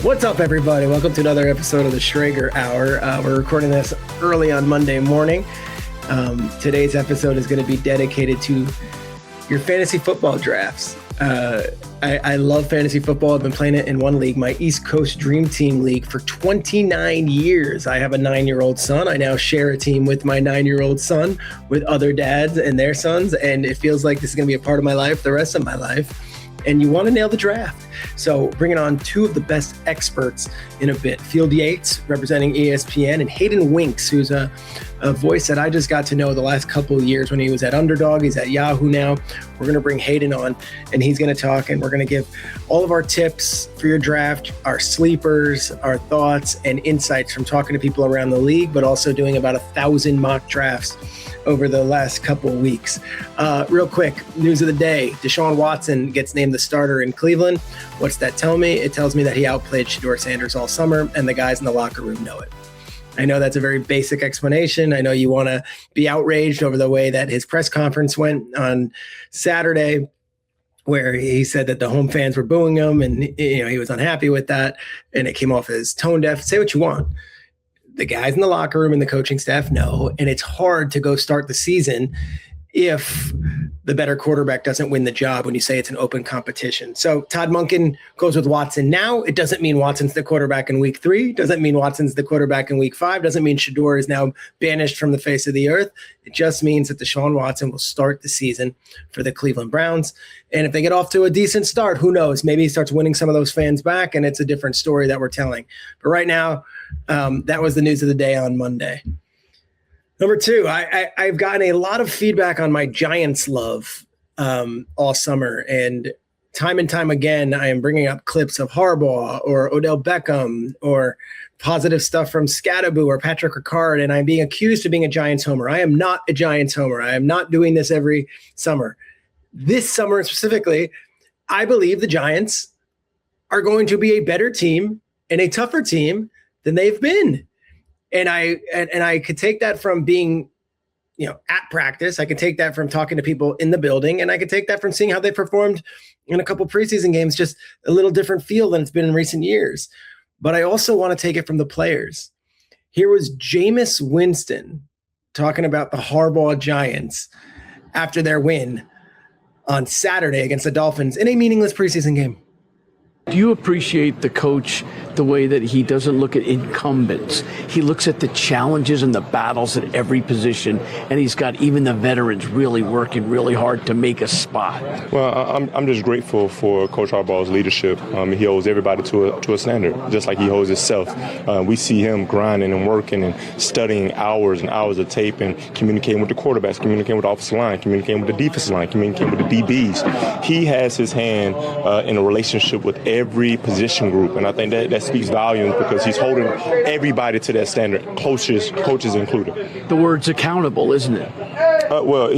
What's up, everybody? Welcome to another episode of the Schrager Hour. We're recording this early on Monday morning. Today's episode is going to be dedicated to your fantasy football drafts. I love fantasy football. I've been playing it in one league, my East Coast Dream Team League, for 29 years. I have a 9-year-old son. I now share a team with my 9-year-old son, with other dads and their sons, and it feels like this is going to be a part of my life the rest of my life. And you want to nail the draft. So bringing on two of the best experts in a bit. Field Yates, representing ESPN, and Hayden Winks, who's a voice that I just got to know the last couple of years when he was at Underdog. He's at Yahoo now. We're going to bring Hayden on, and he's going to talk, and we're going to give all of our tips for your draft, our sleepers, our thoughts, and insights from talking to people around the league, but also doing about 1,000 mock drafts over the last couple of weeks. Real quick, news of the day. Deshaun Watson gets named the starter in Cleveland. What's that tell me? It tells me that he outplayed Shedeur Sanders all summer, and the guys in the locker room know it. I know that's a very basic explanation. I know you want to be outraged over the way that his press conference went on Saturday, where he said that the home fans were booing him, and he was unhappy with that, and it came off as tone deaf. Say what you want. The guys in the locker room and the coaching staff know, and it's hard to go start the season if the better quarterback doesn't win the job when you say it's an open competition. So Todd Monken goes with Watson now. It doesn't mean Watson's the quarterback in week 3. Doesn't mean Watson's the quarterback in week 5. Doesn't mean Shedeur is now banished from the face of the earth. It just means that Deshaun Watson will start the season for the Cleveland Browns. And if they get off to a decent start, who knows? Maybe he starts winning some of those fans back, and it's a different story that we're telling. But right now, that was the news of the day on Monday. Number 2, I've gotten a lot of feedback on my Giants love all summer. And time again, I am bringing up clips of Harbaugh or Odell Beckham or positive stuff from Scattaboo or Patrick Ricard, and I'm being accused of being a Giants homer. I am not a Giants homer. I am not doing this every summer. This summer specifically, I believe the Giants are going to be a better team and a tougher team than they've been. And I could take that from being, at practice. I could take that from talking to people in the building, and I could take that from seeing how they performed in a couple preseason games, just a little different feel than it's been in recent years. But I also want to take it from the players. Here was Jameis Winston talking about the Harbaugh Giants after their win on Saturday against the Dolphins in a meaningless preseason game. Do you appreciate the coach, the way that he doesn't look at incumbents? He looks at the challenges and the battles at every position, and he's got even the veterans really working really hard to make a spot. Well, I'm just grateful for Coach Harbaugh's leadership. He holds everybody to a standard, just like he holds himself. We see him grinding and working and studying hours and hours of tape and communicating with the quarterbacks, communicating with the offensive line, communicating with the defensive line, communicating with the DBs. He has his hand in a relationship with every position group, and I think that speaks volumes because he's holding everybody to that standard, coaches included. The word's accountable, isn't it? Well,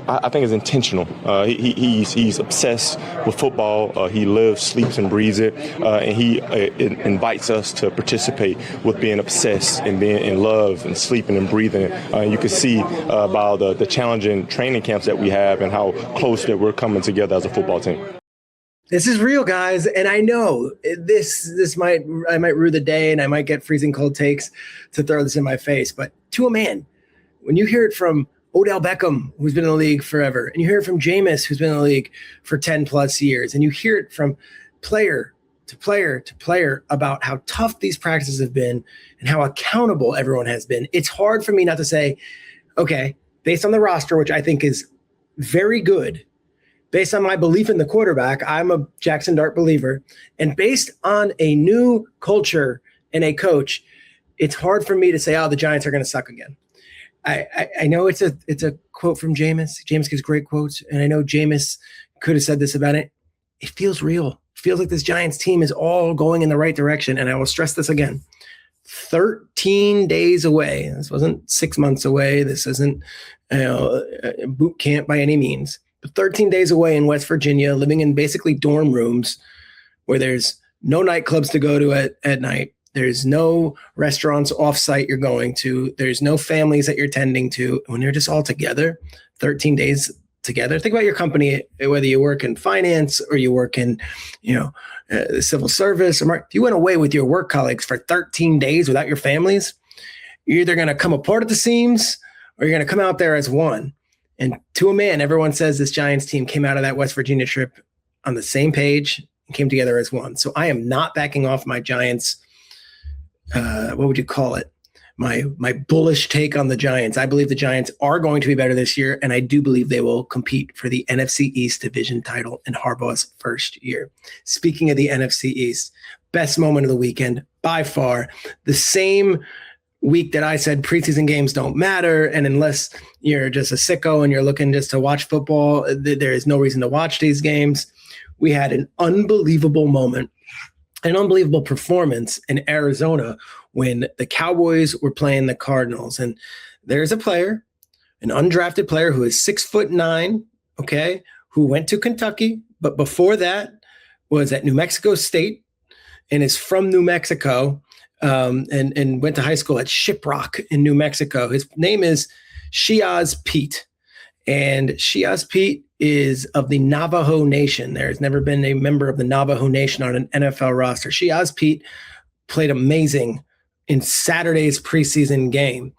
I think it's intentional. He's obsessed with football. He lives, sleeps, and breathes it, and he invites us to participate with being obsessed and being in love and sleeping and breathing it. You can see by the challenging training camps that we have and how close that we're coming together as a football team. This is real, guys, and I know I might rue the day, and I might get freezing cold takes to throw this in my face. But to a man, when you hear it from Odell Beckham, who's been in the league forever, and you hear it from Jameis, who's been in the league for 10 plus years, and you hear it from player to player to player about how tough these practices have been and how accountable everyone has been, it's hard for me not to say, okay, based on the roster, which I think is very good, based on my belief in the quarterback, I'm a Jackson Dart believer, and based on a new culture and a coach, it's hard for me to say, the Giants are going to suck again. I know it's a quote from Jameis. Jameis gives great quotes, and I know Jameis could have said this about it. It feels real. It feels like this Giants team is all going in the right direction, and I will stress this again. 13 days away. This wasn't 6 months away. This isn't boot camp by any means. 13 days away in West Virginia, living in basically dorm rooms where there's no nightclubs to go to at night. There's no restaurants off-site you're going to. There's no families that you're tending to. When you're just all together, 13 days together. Think about your company, whether you work in finance or you work in, the civil service. Or if you went away with your work colleagues for 13 days without your families, you're either going to come apart at the seams or you're going to come out there as one. And to a man, everyone says this Giants team came out of that West Virginia trip on the same page and came together as one. So I am not backing off my Giants. What would you call it? My bullish take on the Giants. I believe the Giants are going to be better this year, and I do believe they will compete for the NFC East division title in Harbaugh's first year. Speaking of the NFC East, best moment of the weekend by far. The same week that I said preseason games don't matter, and unless you're just a sicko and you're looking just to watch football, there is no reason to watch these games. We had an unbelievable moment, an unbelievable performance in Arizona when the Cowboys were playing the Cardinals. And there's a player, an undrafted player who is 6'9", okay, who went to Kentucky, but before that was at New Mexico State and is from New Mexico, and went to high school at Shiprock in New Mexico. His name is Shiyazh Pete. And Shiyazh Pete is of the Navajo Nation. There has never been a member of the Navajo Nation on an NFL roster. Shiyazh Pete played amazing in Saturday's preseason game.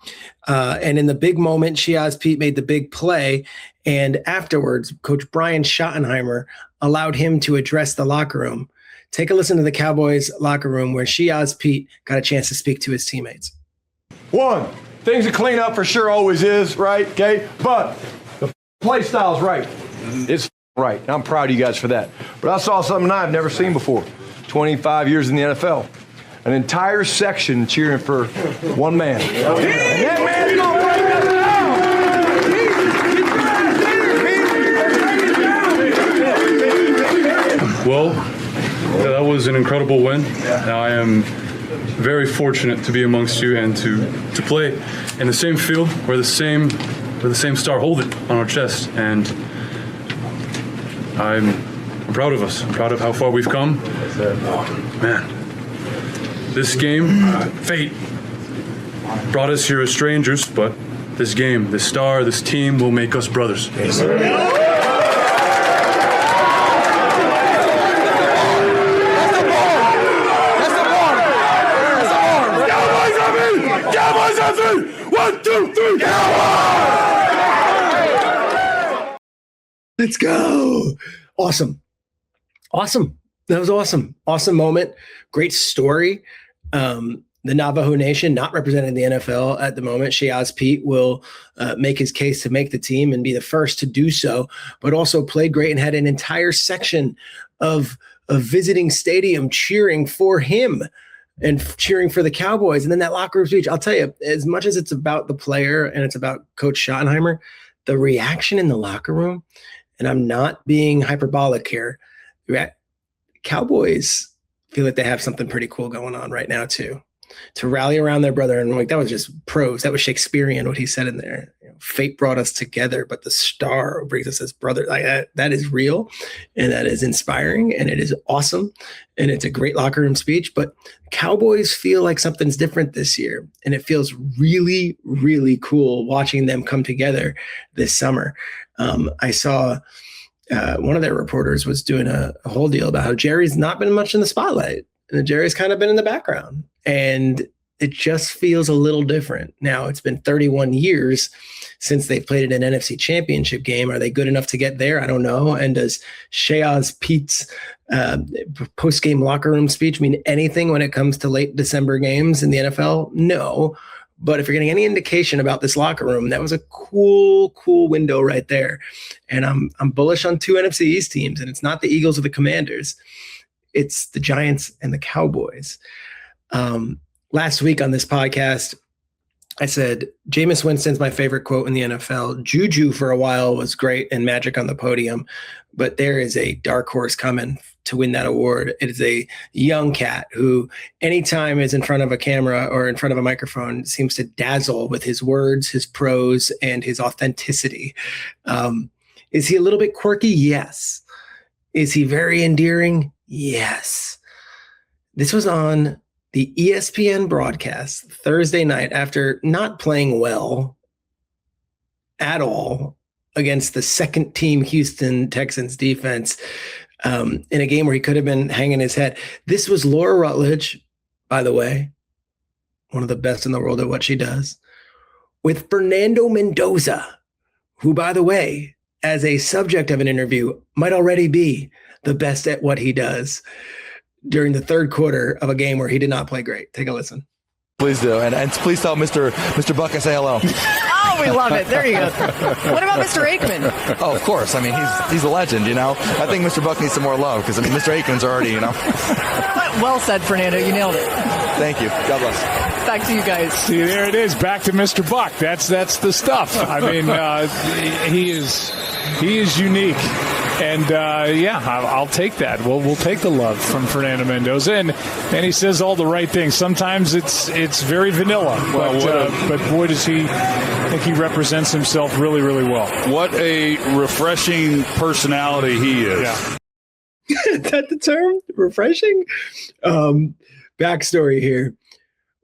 And in the big moment, Shiyazh Pete made the big play. And afterwards, Coach Brian Schottenheimer allowed him to address the locker room. Take a listen to the Cowboys locker room where Shiyazh Pete got a chance to speak to his teammates. One, things to clean up for sure always is, right? Okay? But the play style's right. It's right. I'm proud of you guys for that. But I saw something I've never seen before. 25 years in the NFL. An entire section cheering for one man. That man's gonna break us down! Well, that was an incredible win. I am very fortunate to be amongst you and to play in the same field where the same star hold it on our chest. And I'm proud of us. I'm proud of how far we've come. Man, this game, fate brought us here as strangers, but this game, this star, this team will make us brothers. Yes, sir. Cowboys on three! 1, 2, 3, Cowboys! Let's go. Awesome. That was awesome. Awesome moment. Great story. The Navajo Nation not represented in the NFL at the moment. Shiyazh Pete will make his case to make the team and be the first to do so, but also played great and had an entire section of a visiting stadium cheering for him and cheering for the Cowboys. And then that locker room speech, I'll tell you, as much as it's about the player and it's about Coach Schottenheimer, the reaction in the locker room, and I'm not being hyperbolic here, Cowboys feel like they have something pretty cool going on right now too. To rally around their brother, and like that was just prose. That was Shakespearean what he said in there. Fate brought us together, but the star brings us as brothers. Like that is real, and that is inspiring, and it is awesome, and it's a great locker room speech. But Cowboys feel like something's different this year, and it feels really, really cool watching them come together this summer. I saw one of their reporters was doing a whole deal about how Jerry's not been much in the spotlight. And Jerry's kind of been in the background, and it just feels a little different. Now, it's been 31 years since they played in an NFC championship game. Are they good enough to get there? I don't know. And does Shiyazh Pete's post-game locker room speech mean anything when it comes to late December games in the NFL? No. But if you're getting any indication about this locker room, that was a cool window right there. And I'm bullish on two NFC East teams, and it's not the Eagles or the Commanders. It's the Giants and the Cowboys. Last week on this podcast, I said, Jameis Winston's my favorite quote in the NFL. Juju for a while was great and magic on the podium, but there is a dark horse coming to win that award. It is a young cat who anytime is in front of a camera or in front of a microphone seems to dazzle with his words, his prose, and his authenticity. Is he a little bit quirky? Yes. Is he very endearing? Yes. This was on the ESPN broadcast Thursday night after not playing well at all against the second team Houston Texans defense in a game where he could have been hanging his head. This was Laura Rutledge, by the way, one of the best in the world at what she does, with Fernando Mendoza, who, by the way, as a subject of an interview, might already be the best at what he does during the third quarter of a game where he did not play great. Take a listen. Please do. And please tell Mr. Buck I say hello. Oh, we love it. There you go. What about Mr. Aikman? Oh, of course. I mean, he's a legend, you know. I think Mr. Buck needs some more love because, I mean, Mr. Aikman's already, you know. Well said, Fernando. You nailed it. Thank you. God bless. Back to you guys. See, there it is. Back to Mr. Buck. That's the stuff. I mean, he is unique. And, I'll take that. We'll take the love from Fernando Mendoza. And he says all the right things. Sometimes it's very vanilla. But boy, does he think he represents himself really, really well. What a refreshing personality he is. Yeah. Is that the term? Refreshing? Backstory here.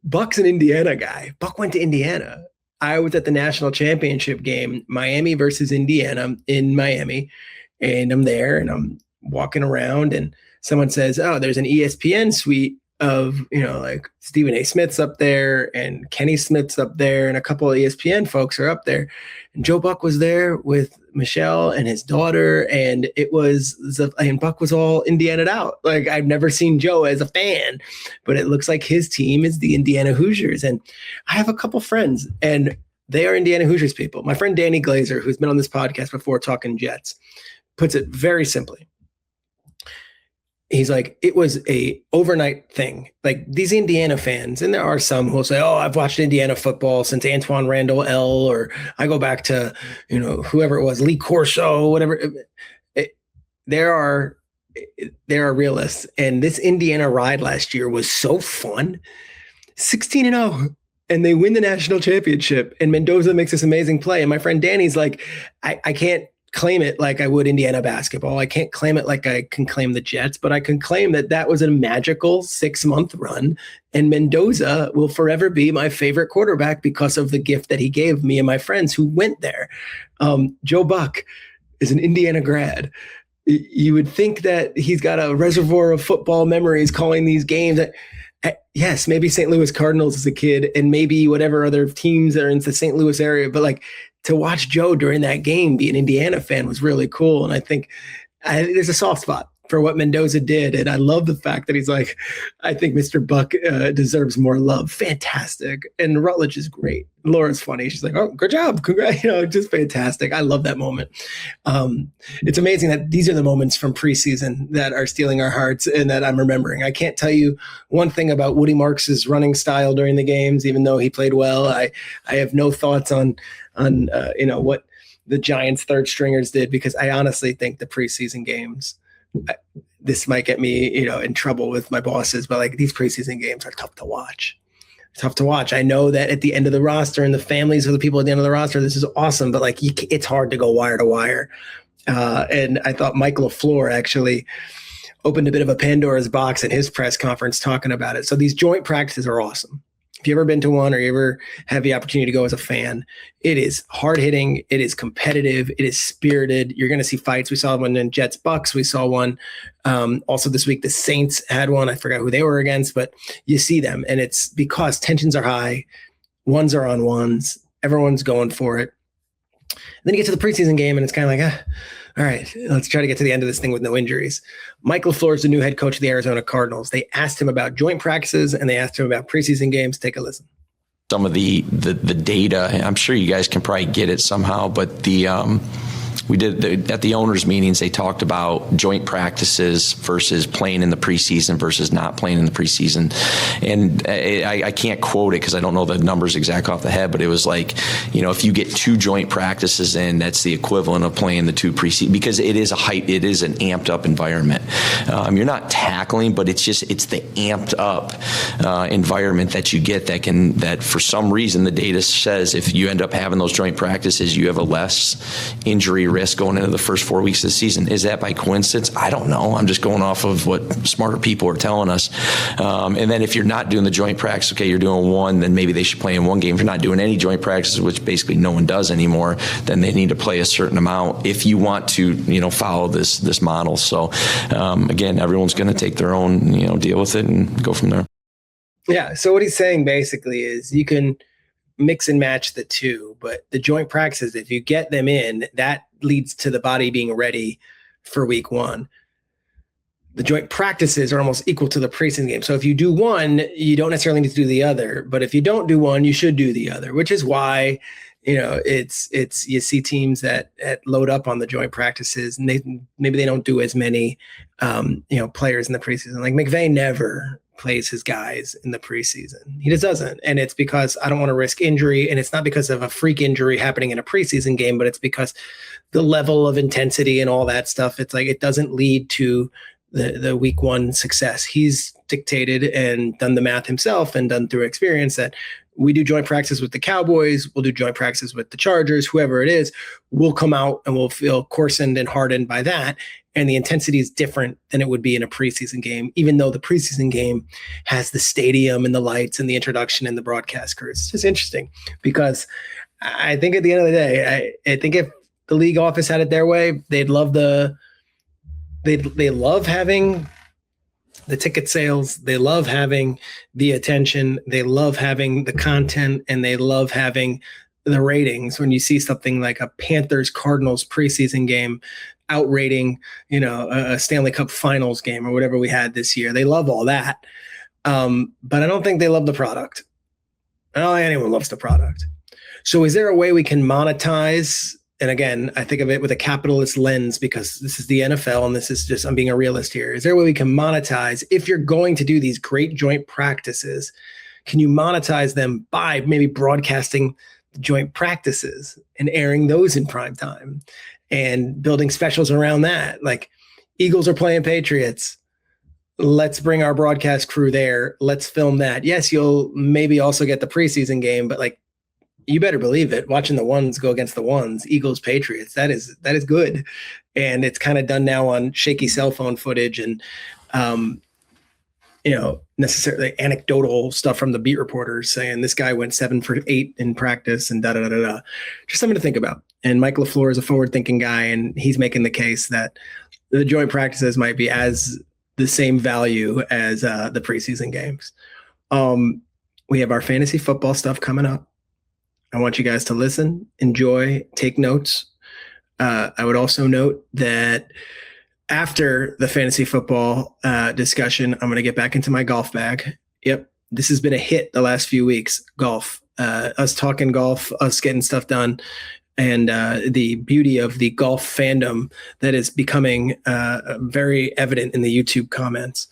Buck's an Indiana guy. Buck went to Indiana. I was at the national championship game, Miami versus Indiana in Miami. And I'm there and I'm walking around and someone says, oh, there's an ESPN suite of, like Stephen A. Smith's up there and Kenny Smith's up there and a couple of ESPN folks are up there. And Joe Buck was there with Michelle and his daughter. And Buck was all Indiana'd out. Like, I've never seen Joe as a fan, but it looks like his team is the Indiana Hoosiers. And I have a couple friends and they are Indiana Hoosiers people. My friend Danny Glazer, who's been on this podcast before talking Jets, puts it very simply. He's like, it was a overnight thing. Like, these Indiana fans, and there are some who will say, oh, I've watched Indiana football since Antoine Randall L, or I go back to, whoever it was, Lee Corso, whatever. There are realists. And this Indiana ride last year was so fun. 16-0. And they win the national championship. And Mendoza makes this amazing play. And my friend Danny's like, I can't claim it like I would Indiana basketball. I can't claim it like I can claim the Jets, but I can claim that was a magical 6-month run. And Mendoza will forever be my favorite quarterback because of the gift that he gave me and my friends who went there. Joe Buck is an Indiana grad. You would think that he's got a reservoir of football memories calling these games. Yes, maybe St. Louis Cardinals as a kid and maybe whatever other teams that are in the St. Louis area, but like, to watch Joe during that game be an Indiana fan was really cool. And I think there's a soft spot for what Mendoza did. And I love the fact that he's like, I think Mr. Buck deserves more love. Fantastic. And Rutledge is great. Laura's funny. She's like, oh, good job. Congrats. Just fantastic. I love that moment. It's amazing that these are the moments from preseason that are stealing our hearts and that I'm remembering. I can't tell you one thing about Woody Marks's running style during the games, even though he played well. I have no thoughts on what the Giants third stringers did, because I honestly think the preseason games, this might get me, in trouble with my bosses, but like, these preseason games are tough to watch. I know that at the end of the roster and the families of the people at the end of the roster, this is awesome, but like, it's hard to go wire to wire. And I thought Mike LaFleur actually opened a bit of a Pandora's box in his press conference talking about it. So these joint practices are awesome. If you've ever been to one or you ever have the opportunity to go as a fan, it is hard hitting. It is competitive. It is spirited. You're going to see fights. We saw one in Jets Bucks. We saw one also this week. The Saints had one. I forgot who they were against, but you see them. And it's because tensions are high. Ones are on ones. Everyone's going for it. And then you get to the preseason game and it's kind of like, all right, let's try to get to the end of this thing with no injuries. Mike LaFleur is the new head coach of the Arizona Cardinals. They asked him about joint practices and they asked him about preseason games. Take a listen. Some of the data, I'm sure you guys can probably get it somehow, but we did at the owners' meetings, they talked about joint practices versus playing in the preseason versus not playing in the preseason. And I can't quote it because I don't know the numbers exactly off the head, but it was like, if you get 2 joint practices in, that's the equivalent of playing the 2 preseason, because it is an amped up environment. You're not tackling, but it's the amped up environment that you get that for some reason the data says if you end up having those joint practices, you have a less injury risk going into the first 4 weeks of the season. Is that by coincidence? I don't know. I'm just going off of what smarter people are telling us. And then if you're not doing the joint practice, okay, you're doing one, then maybe they should play in one game. If you're not doing any joint practices, which basically no one does anymore, then they need to play a certain amount if you want to, follow this model. So again, everyone's going to take their own, deal with it and go from there. Yeah. So what he's saying basically is you can mix and match the two, but the joint practices, if you get them in, that leads to the body being ready for week one. The joint practices are almost equal to the preseason game. So if you do one, you don't necessarily need to do the other, but if you don't do one, you should do the other, which is why, it's you see teams that load up on the joint practices and maybe they don't do as many, players in the preseason. Like McVay never plays his guys in the preseason. He just doesn't. And it's because I don't want to risk injury. And it's not because of a freak injury happening in a preseason game, but it's because the level of intensity and all that stuff, it's like, it doesn't lead to the week one success. He's dictated and done the math himself and done through experience that we do joint practice with the Cowboys, we'll do joint practice with the Chargers, whoever it is, we'll come out and we'll feel coarsened and hardened by that. And the intensity is different than it would be in a preseason game, even though the preseason game has the stadium and the lights and the introduction and the broadcast crew. It's just interesting because I think at the end of the day, I think if the league office had it their way, they'd love they love having the ticket sales. They love having the attention. They love having the content, and they love having the ratings. When you see something like a Panthers Cardinals preseason game outrating, a Stanley Cup Finals game or whatever we had this year, they love all that. But I don't think they love the product. I don't think anyone loves the product. So is there a way we can monetize? And again, I think of it with a capitalist lens because this is the NFL and this is just, I'm being a realist here. Is there a way we can monetize if you're going to do these great joint practices? Can you monetize them by maybe broadcasting joint practices and airing those in prime time and building specials around that? Like Eagles are playing Patriots. Let's bring our broadcast crew there. Let's film that. Yes, you'll maybe also get the preseason game, but like, you better believe it. Watching the ones go against the ones, Eagles, Patriots, that is good. And it's kind of done now on shaky cell phone footage and, necessarily anecdotal stuff from the beat reporters saying this guy went 7 for 8 in practice and da-da-da-da-da. Just something to think about. And Mike LaFleur is a forward-thinking guy, and he's making the case that the joint practices might be as the same value as the preseason games. We have our fantasy football stuff coming up. I want you guys to listen, enjoy, take notes. I would also note that after the fantasy football discussion, I'm going to get back into my golf bag. Yep, this has been a hit the last few weeks, golf. Us talking golf, us getting stuff done, and the beauty of the golf fandom that is becoming very evident in the YouTube comments.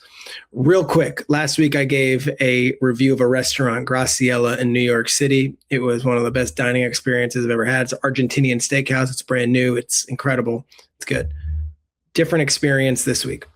Real quick, last week I gave a review of a restaurant, Graciela, in New York City. It was one of the best dining experiences I've ever had. It's an Argentinian steakhouse. It's brand new. It's incredible. It's good. Different experience this week.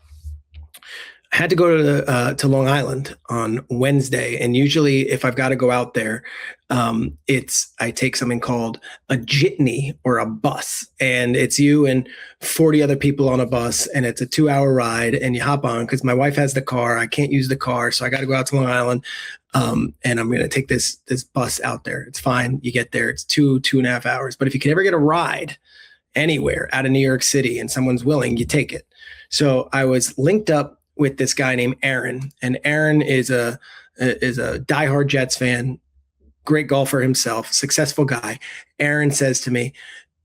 I had to go to Long Island on Wednesday, and usually if I've got to go out there, I take something called a jitney or a bus, and it's you and 40 other people on a bus, and it's a 2-hour ride, and you hop on because my wife has the car. I can't use the car, so I got to go out to Long Island, and I'm going to take this bus out there. It's fine. You get there. It's 2.5 hours. But if you can ever get a ride anywhere out of New York City and someone's willing, you take it. So I was linked up with this guy named Aaron, and Aaron is a diehard Jets fan, great golfer himself, successful guy. Aaron says to me,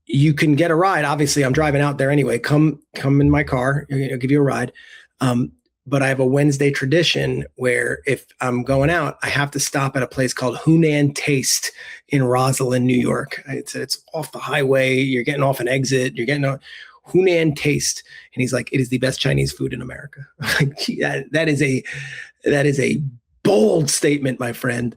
you can get a ride. Obviously I'm driving out there anyway. Come in my car. I'll give you a ride. But I have a Wednesday tradition where if I'm going out, I have to stop at a place called Hunan Taste in Roslyn, New York. It's off the highway. You're getting off an exit. You're getting a Hunan Taste. And he's like, it is the best Chinese food in America. That is a bold statement, my friend.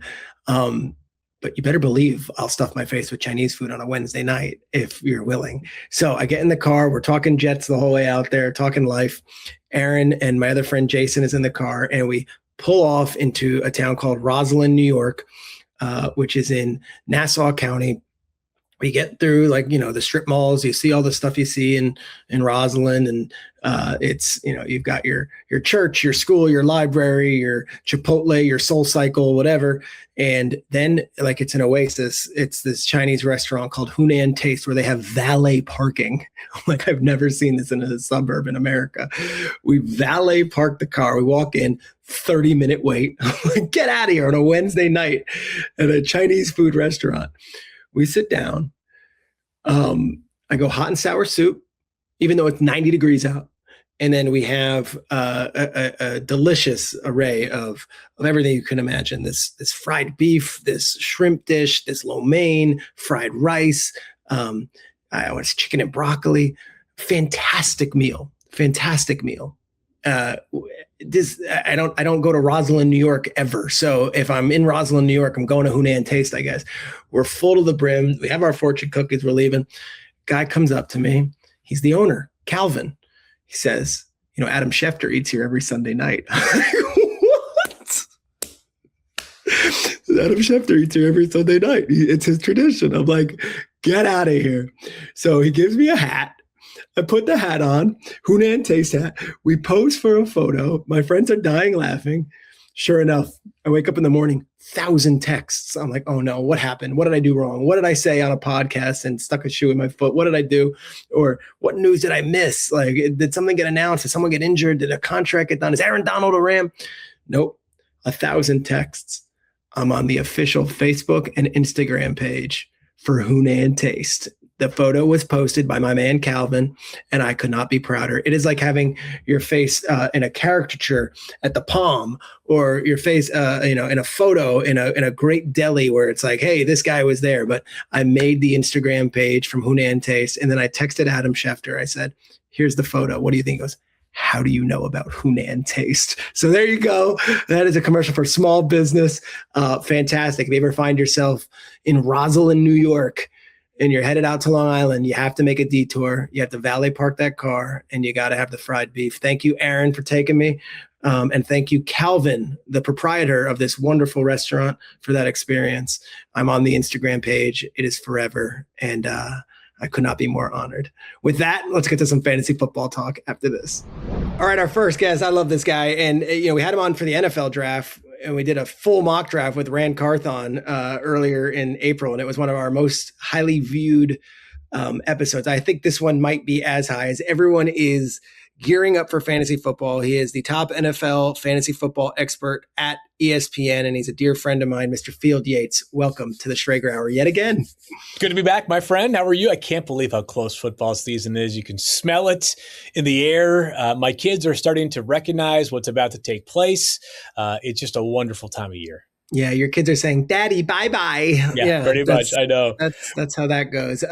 but you better believe I'll stuff my face with Chinese food on a Wednesday night if you're willing. So I get in the car. We're talking Jets the whole way out there, talking life. Aaron and my other friend Jason is in the car, and we pull off into a town called Roslyn, New York, which is in Nassau County. We get through the strip malls. You see all the stuff you see in Roslyn, and it's, you've got your church, your school, your library, your Chipotle, your Soul Cycle, whatever. And then it's an oasis. It's this Chinese restaurant called Hunan Taste where they have valet parking. I've never seen this in a suburb in America. We valet park the car. We walk in, 30-minute wait. Get out of here on a Wednesday night at a Chinese food restaurant. We sit down. I go hot and sour soup, even though it's 90 degrees out. And then we have a delicious array of everything you can imagine. This fried beef, this shrimp dish, this lo mein, fried rice. I was chicken and broccoli. Fantastic meal. I don't go to Roslyn, New York ever. So if I'm in Roslyn, New York, I'm going to Hunan Taste, I guess. We're full to the brim. We have our fortune cookies. We're leaving. Guy comes up to me. He's the owner, Calvin. He says, Adam Schefter eats here every Sunday night. What? Adam Schefter eats here every Sunday night. It's his tradition. I'm like, get out of here. So he gives me a hat. I put the hat on, Hunan Taste hat. We pose for a photo. My friends are dying laughing. Sure enough, I wake up in the morning, 1,000 texts. I'm like, oh no, what happened? What did I do wrong? What did I say on a podcast and stuck a shoe in my foot? What did I do? Or what news did I miss? Did something get announced? Did someone get injured? Did a contract get done? Is Aaron Donald a Ram? Nope. 1,000 texts. I'm on the official Facebook and Instagram page for Hunan Taste. The photo was posted by my man Calvin, and I could not be prouder. It is like having your face in a caricature at the Palm, or your face, in a photo in a great deli where it's like, hey, this guy was there. But I made the Instagram page from Hunan Taste, and then I texted Adam Schefter. I said, here's the photo. What do you think? He goes, how do you know about Hunan Taste? So there you go. That is a commercial for small business. Fantastic. If you ever find yourself in Roslyn, New York, and you're headed out to Long Island, you have to make a detour. You have to valet park that car, and you got to have the fried beef. Thank you, Aaron, for taking me. And thank you, Calvin, the proprietor of this wonderful restaurant, for that experience. I'm on the Instagram page. It is forever. And I could not be more honored. With that, let's get to some fantasy football talk after this. All right, our first guest, I love this guy. And, we had him on for the NFL draft, and we did a full mock draft with Rand Carthon earlier in April. And it was one of our most highly viewed episodes. I think this one might be as high, as everyone is gearing up for fantasy football. He is the top NFL fantasy football expert at ESPN, and he's a dear friend of mine, Mr. Field Yates. Welcome to the Schrager Hour yet again. Good to be back, my friend. How are you? I can't believe how close football season is. You can smell it in the air. My kids are starting to recognize what's about to take place. It's just a wonderful time of year. Yeah, your kids are saying, Daddy, bye-bye. Yeah, pretty much. I know. That's how that goes.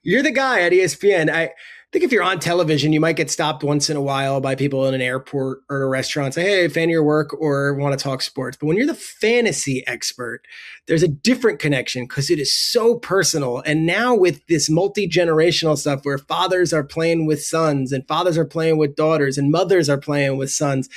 You're the guy at ESPN. I think if you're on television, you might get stopped once in a while by people in an airport or a restaurant, say, hey, fan of your work, or want to talk sports. But when you're the fantasy expert, there's a different connection because it is so personal. And now with this multi-generational stuff where fathers are playing with sons and fathers are playing with daughters and mothers are playing with sons,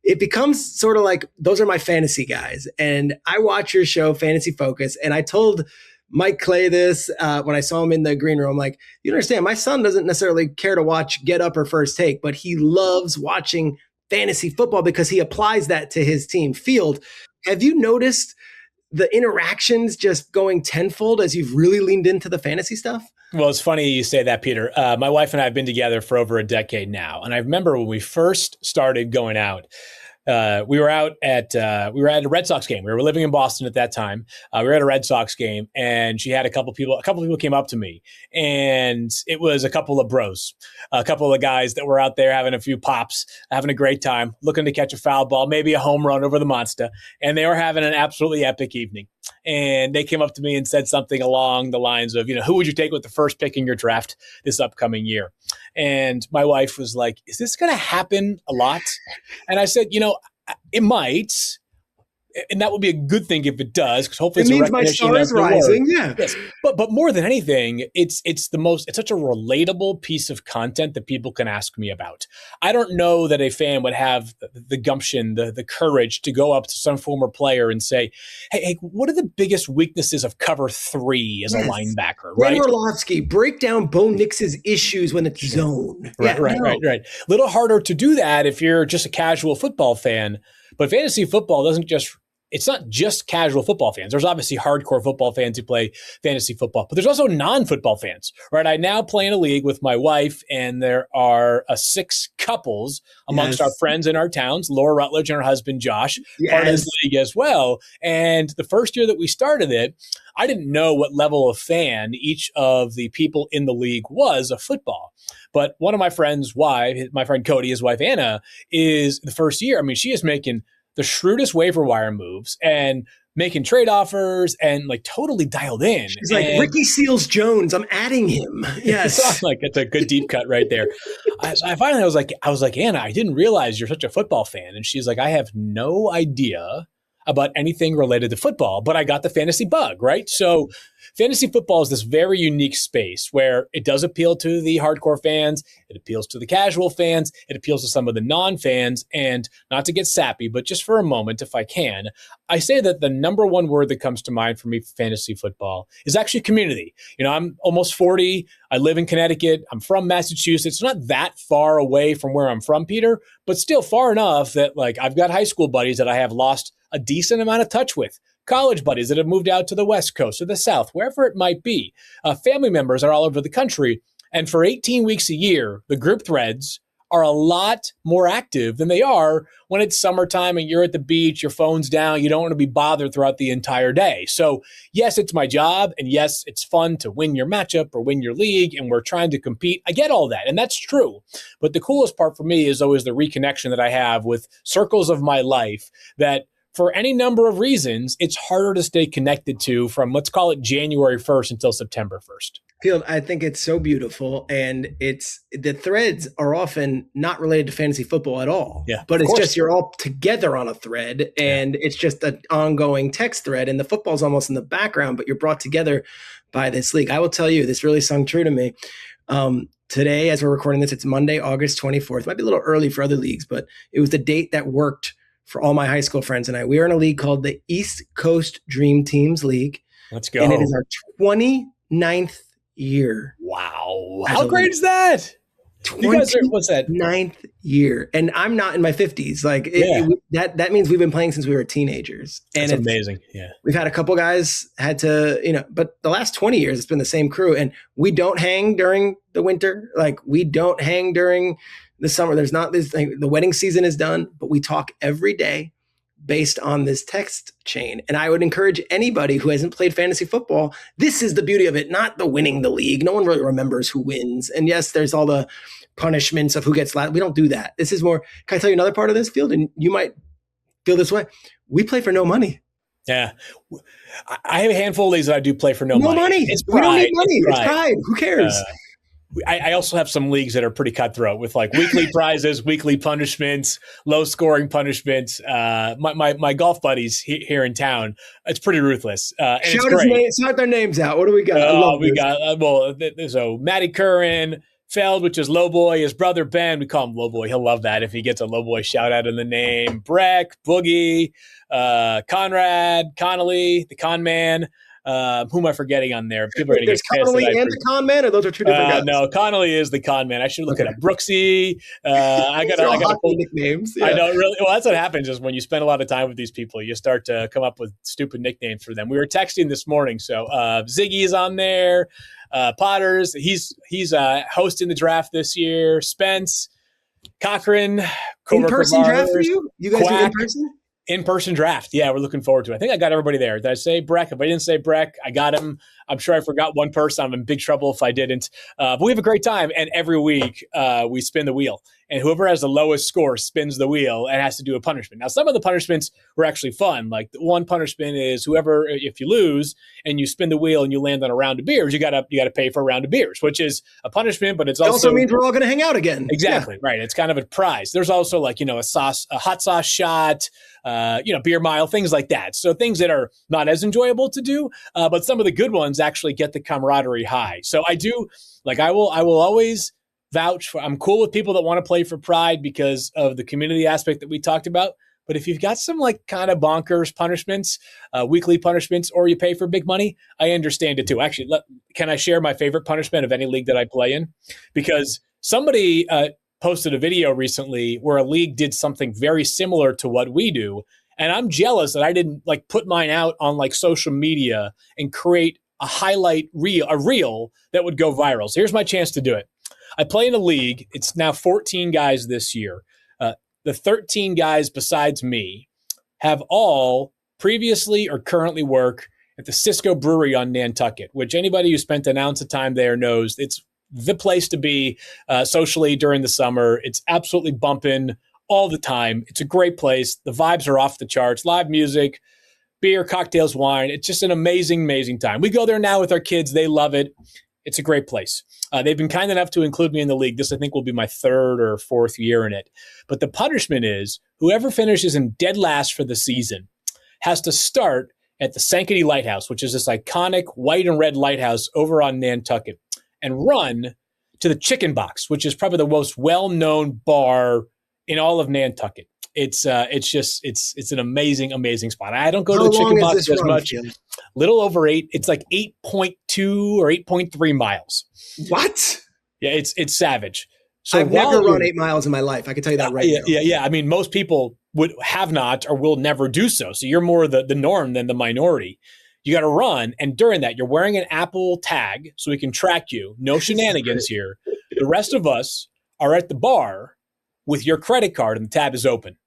it becomes sort of like, those are my fantasy guys. And I watch your show, Fantasy Focus, and I told Mike Clay this when I saw him in the green room. Like, you understand, my son doesn't necessarily care to watch Get Up or First Take, but he loves watching fantasy football because he applies that to his team. Field, have you noticed the interactions just going tenfold as you've really leaned into the fantasy stuff? Well, it's funny you say that, Peter. My wife and I have been together for over a decade now. And I remember when we first started going out, we were at a Red Sox game. We were living in Boston at that time. We were at a Red Sox game, and she had a couple people came up to me, and it was a couple of bros, a couple of guys that were out there having a few pops, having a great time, looking to catch a foul ball, maybe a home run over the monster. And they were having an absolutely epic evening. And they came up to me and said something along the lines of, who would you take with the first pick in your draft this upcoming year? And my wife was like, is this going to happen a lot? And I said, it might, And that would be a good thing if it does, because hopefully it means my star is rising. Yeah. Yes. But more than anything, it's such a relatable piece of content that people can ask me about. I don't know that a fan would have the gumption, the courage to go up to some former player and say, hey, what are the biggest weaknesses of cover 3 as a linebacker? Right. Orlovsky, break down Bo Nix's issues when it's zone. Right. Little harder to do that if you're just a casual football fan. But fantasy football it's not just casual football fans. There's obviously hardcore football fans who play fantasy football, but there's also non-football fans, right? I now play in a league with my wife, and there are 6 couples amongst our friends in our towns, Laura Rutledge and her husband, Josh, part of this league as well. And the first year that we started it, I didn't know what level of fan each of the people in the league was of football. But one of my friends' wife, my friend Cody, his wife Anna, is the first year. I mean, she is making the shrewdest waiver wire moves and making trade offers and like totally dialed in. She's like, Ricky Seals-Jones, I'm adding him. Yes. Like, it's a good deep cut right there. I finally was like, Anna, I didn't realize you're such a football fan. And she's like, I have no idea about anything related to football, but I got the fantasy bug, right? So fantasy football is this very unique space where it does appeal to the hardcore fans. It appeals to the casual fans. It appeals to some of the non-fans. And not to get sappy, but just for a moment, if I can, I say that the number one word that comes to mind for me for fantasy football is actually community. You know, I'm almost 40. I live in Connecticut. I'm from Massachusetts. Not that far away from where I'm from, Peter, but still far enough that like I've got high school buddies that I have lost a decent amount of touch with. College buddies that have moved out to the West Coast or the South, wherever it might be. Family members are all over the country. And for 18 weeks a year, the group threads are a lot more active than they are when it's summertime and you're at the beach, your phone's down, you don't want to be bothered throughout the entire day. So yes, it's my job. And yes, it's fun to win your matchup or win your league. And we're trying to compete. I get all that. And that's true. But the coolest part for me is always the reconnection that I have with circles of my life that for any number of reasons, it's harder to stay connected to from, let's call it January 1st until September 1st. Field, I think it's so beautiful. And the threads are often not related to fantasy football at all. Yeah, but it's just you're all together on a thread and it's just an ongoing text thread. And the football's almost in the background, but you're brought together by this league. I will tell you, this really sung true to me. Today, as we're recording this, it's Monday, August 24th. Might be a little early for other leagues, but it was the date that worked for all my high school friends and I. We are in a league called the East Coast Dream Teams League. Let's go. And it is our 29th year. Wow. How great is that? You guys are, what's that? 9th year. And I'm not in my 50s. Like that means we've been playing since we were teenagers. And that's amazing. Yeah. We've had a couple guys had to, but the last 20 years it's been the same crew and we don't hang during the winter. Like we don't hang during the summer. There's not this thing. The wedding season is done, but we talk every day based on this text chain. And I would encourage anybody who hasn't played fantasy football. This is the beauty of it, not the winning the league. No one really remembers who wins. And yes, there's all the punishments of who gets last. We don't do that. This is more, can I tell you another part of this, Field? And you might feel this way. We play for no money. Yeah. I have a handful of leagues that I do play for no money. It's pride. We don't need money. It's pride. Who cares? I also have some leagues that are pretty cutthroat with like weekly prizes, weekly punishments, low scoring punishments. My golf buddies here in town, it's pretty ruthless. And shout their names out. What do we got? So Matty Curran, Feld, which is Lowboy, his brother Ben, we call him Lowboy. He'll love that if he gets a Lowboy shout out in the name. Breck, Boogie, Conrad, Connolly, the Con Man. Who am I forgetting on there? People are going to get pissed. Connolly and the Con Man, or those are two different guys? No, Connolly is the Con Man. I should look at it. Brooksy. I got nicknames. Yeah. I don't really. Well, that's what happens is when you spend a lot of time with these people, you start to come up with stupid nicknames for them. We were texting this morning, so Ziggy is on there. Potters, he's hosting the draft this year. Spence, Cochran, in-person draft for you? You guys do in-person? In-person draft. Yeah, we're looking forward to it. I think I got everybody there. Did I say Breck? If I didn't say Breck, I got him. I'm sure I forgot one person. I'm in big trouble if I didn't. But we have a great time. And every week we spin the wheel. and whoever has the lowest score spins the wheel and has to do a punishment. Now, some of the punishments were actually fun. Like the one punishment is whoever, if you lose and you spin the wheel and you land on a round of beers, you gotta pay for a round of beers, which is a punishment, but it also means we're all going to hang out again. Exactly. Right. It's kind of a prize. There's also like, a hot sauce shot, beer mile, things like that. So things that are not as enjoyable to do, but some of the good ones actually get the camaraderie high. So I will always vouch for, I'm cool with people that want to play for pride because of the community aspect that we talked about. But if you've got some like kind of bonkers punishments, weekly punishments, or you pay for big money, I understand it too. Actually, can I share my favorite punishment of any league that I play in? Because somebody posted a video recently where a league did something very similar to what we do. And I'm jealous that I didn't like put mine out on like social media and create a highlight reel, a reel that would go viral. So here's my chance to do it. I play in a league. It's now 14 guys this year. The 13 guys besides me have all previously or currently work at the Cisco Brewery on Nantucket, which anybody who spent an ounce of time there knows it's the place to be socially during the summer. It's absolutely bumping all the time. It's a great place. The vibes are off the charts. Live music, beer, cocktails, wine. It's just an amazing, amazing time. We go there now with our kids. They love it. It's a great place. They've been kind enough to include me in the league. This, I think, will be my third or fourth year in it. But the punishment is whoever finishes in dead last for the season has to start at the Sankaty Lighthouse, which is this iconic white and red lighthouse over on Nantucket, and run to the Chicken Box, which is probably the most well-known bar in all of Nantucket. It's an amazing, amazing spot. I don't go to the Chicken Box as much. Little over 8. It's like 8.2 or 8.3 miles. What? Yeah, it's savage. So I've never run 8 miles in my life. I can tell you that right now. Yeah. I mean, most people would have not or will never do so. So you're more the norm than the minority. You got to run, and during that, you're wearing an Apple tag so we can track you. No shenanigans here. The rest of us are at the bar with your credit card, and the tab is open.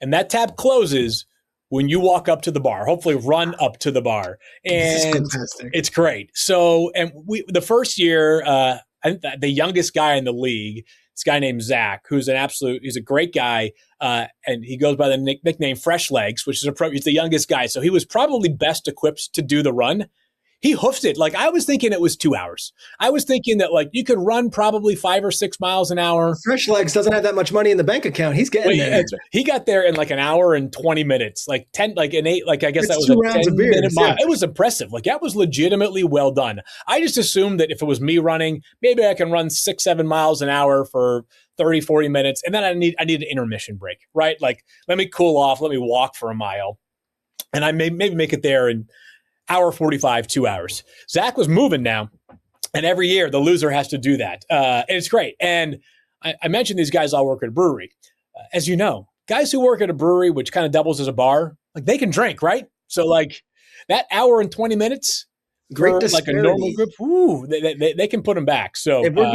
And that tab closes when you walk up to the bar, hopefully run up to the bar. And it's great. So, and the first year, I think the youngest guy in the league, this guy named Zach, he's a great guy. And he goes by the nickname Fresh Legs, which is he's the youngest guy. So he was probably best equipped to do the run. He hoofed it. Like, I was thinking it was 2 hours. I was thinking that like you could run probably 5 or 6 miles an hour. Fresh Legs doesn't have that much money in the bank account. He's getting there. He got there in like an hour and 20 minutes, like 10, like an 8, like I guess That's that was 2 a rounds 10 of beers, minute mile. yeah. It was impressive. Like that was legitimately well done. I just assumed that if it was me running, maybe I can run 6-7 miles an hour for 30, 40 minutes. And then I need an intermission break, right? Like, let me cool off. Let me walk for a mile. And I maybe make it there in hour 45, 2 hours. Zach was moving now. And every year the loser has to do that. And it's great. And I mentioned these guys all work at a brewery. As you know, guys who work at a brewery, which kind of doubles as a bar, like they can drink, right? So like that hour and 20 minutes, Great for disparity. like a normal group, they can put them back. So if we're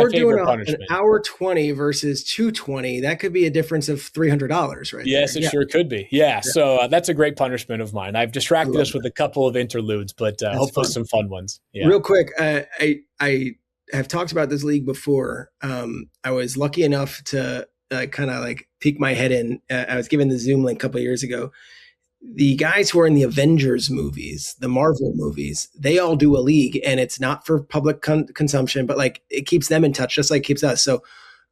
doing an punishment. hour 20 versus 220, that could be a difference of $300, right? Yes, there. it sure could be. Yeah. So that's a great punishment of mine. I've distracted us with a couple of interludes, but hopefully some fun ones. Yeah. Real quick, I have talked about this league before. I was lucky enough to kind of like peek my head in. I was given the Zoom link a couple of years ago. The guys who are in the Avengers movies, the Marvel movies, they all do a league, and it's not for public consumption, but like it keeps them in touch, just like it keeps us. So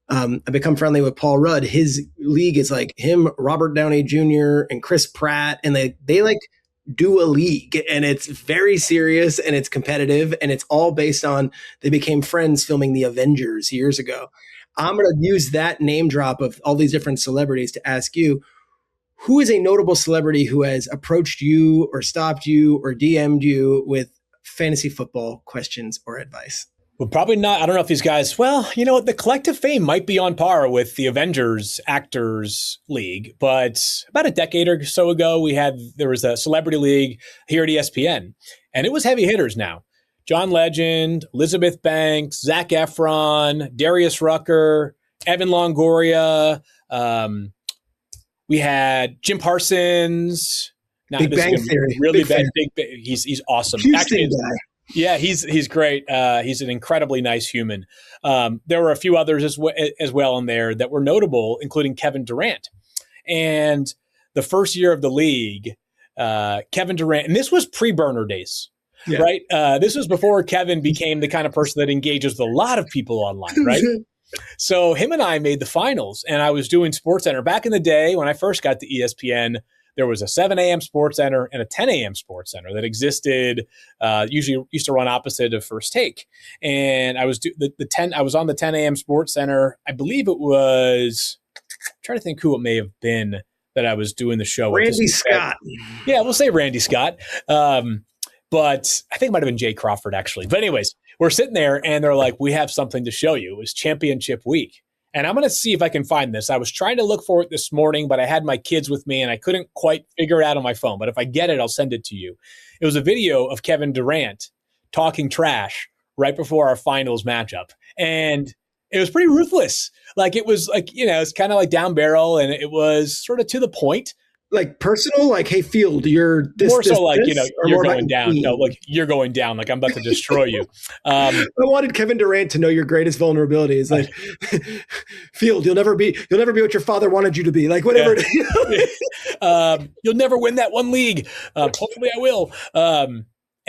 I become friendly with Paul Rudd. His league is like him, Robert Downey Jr., and Chris Pratt, and they like do a league, and it's very serious and it's competitive, and it's all based on they became friends filming the Avengers years ago. I'm going to use that name drop of all these different celebrities to ask you, who is a notable celebrity who has approached you or stopped you or DM'd you with fantasy football questions or advice? Well, probably not. I don't know if these guys, well, you know what? The collective fame might be on par with the Avengers Actors League, but about a decade or so ago, there was a celebrity league here at ESPN, and it was heavy hitters now. John Legend, Elizabeth Banks, Zac Efron, Darius Rucker, Evan Longoria, we had Jim Parsons. Big Bang Theory. Really big. He's awesome. Houston guy. Yeah, he's great. He's an incredibly nice human. There were a few others as well in there that were notable, including Kevin Durant. And the first year of the league, Kevin Durant, and this was pre-burner days, right? This was before Kevin became the kind of person that engages with a lot of people online, right? So him and I made the finals, and I was doing SportsCenter. Back in the day when I first got to ESPN, there was a 7 a.m. SportsCenter and a 10 a.m. SportsCenter that existed, usually used to run opposite of First Take. And I was I was on the 10 a.m. SportsCenter. I believe it was, I'm trying to think who it may have been that I was doing the show with. Randy Scott. Yeah, we'll say Randy Scott. But I think it might have been Jay Crawford, actually. But anyways, we're sitting there, and they're like, we have something to show you. It was championship week. And I'm going to see if I can find this. I was trying to look for it this morning, but I had my kids with me, and I couldn't quite figure it out on my phone. But if I get it, I'll send it to you. It was a video of Kevin Durant talking trash right before our finals matchup. And it was pretty ruthless. Like, it was like, it's kind of like down barrel, and it was sort of to the point. Like personal, like, hey, Field, you're this. More so this, like, this, you're going down. No, like, you're going down. Like, I'm about to destroy you. I wanted Kevin Durant to know your greatest vulnerability is like, Field, you'll never be what your father wanted you to be. Like, whatever. Yeah. You'll never win that one league. Hopefully I will. And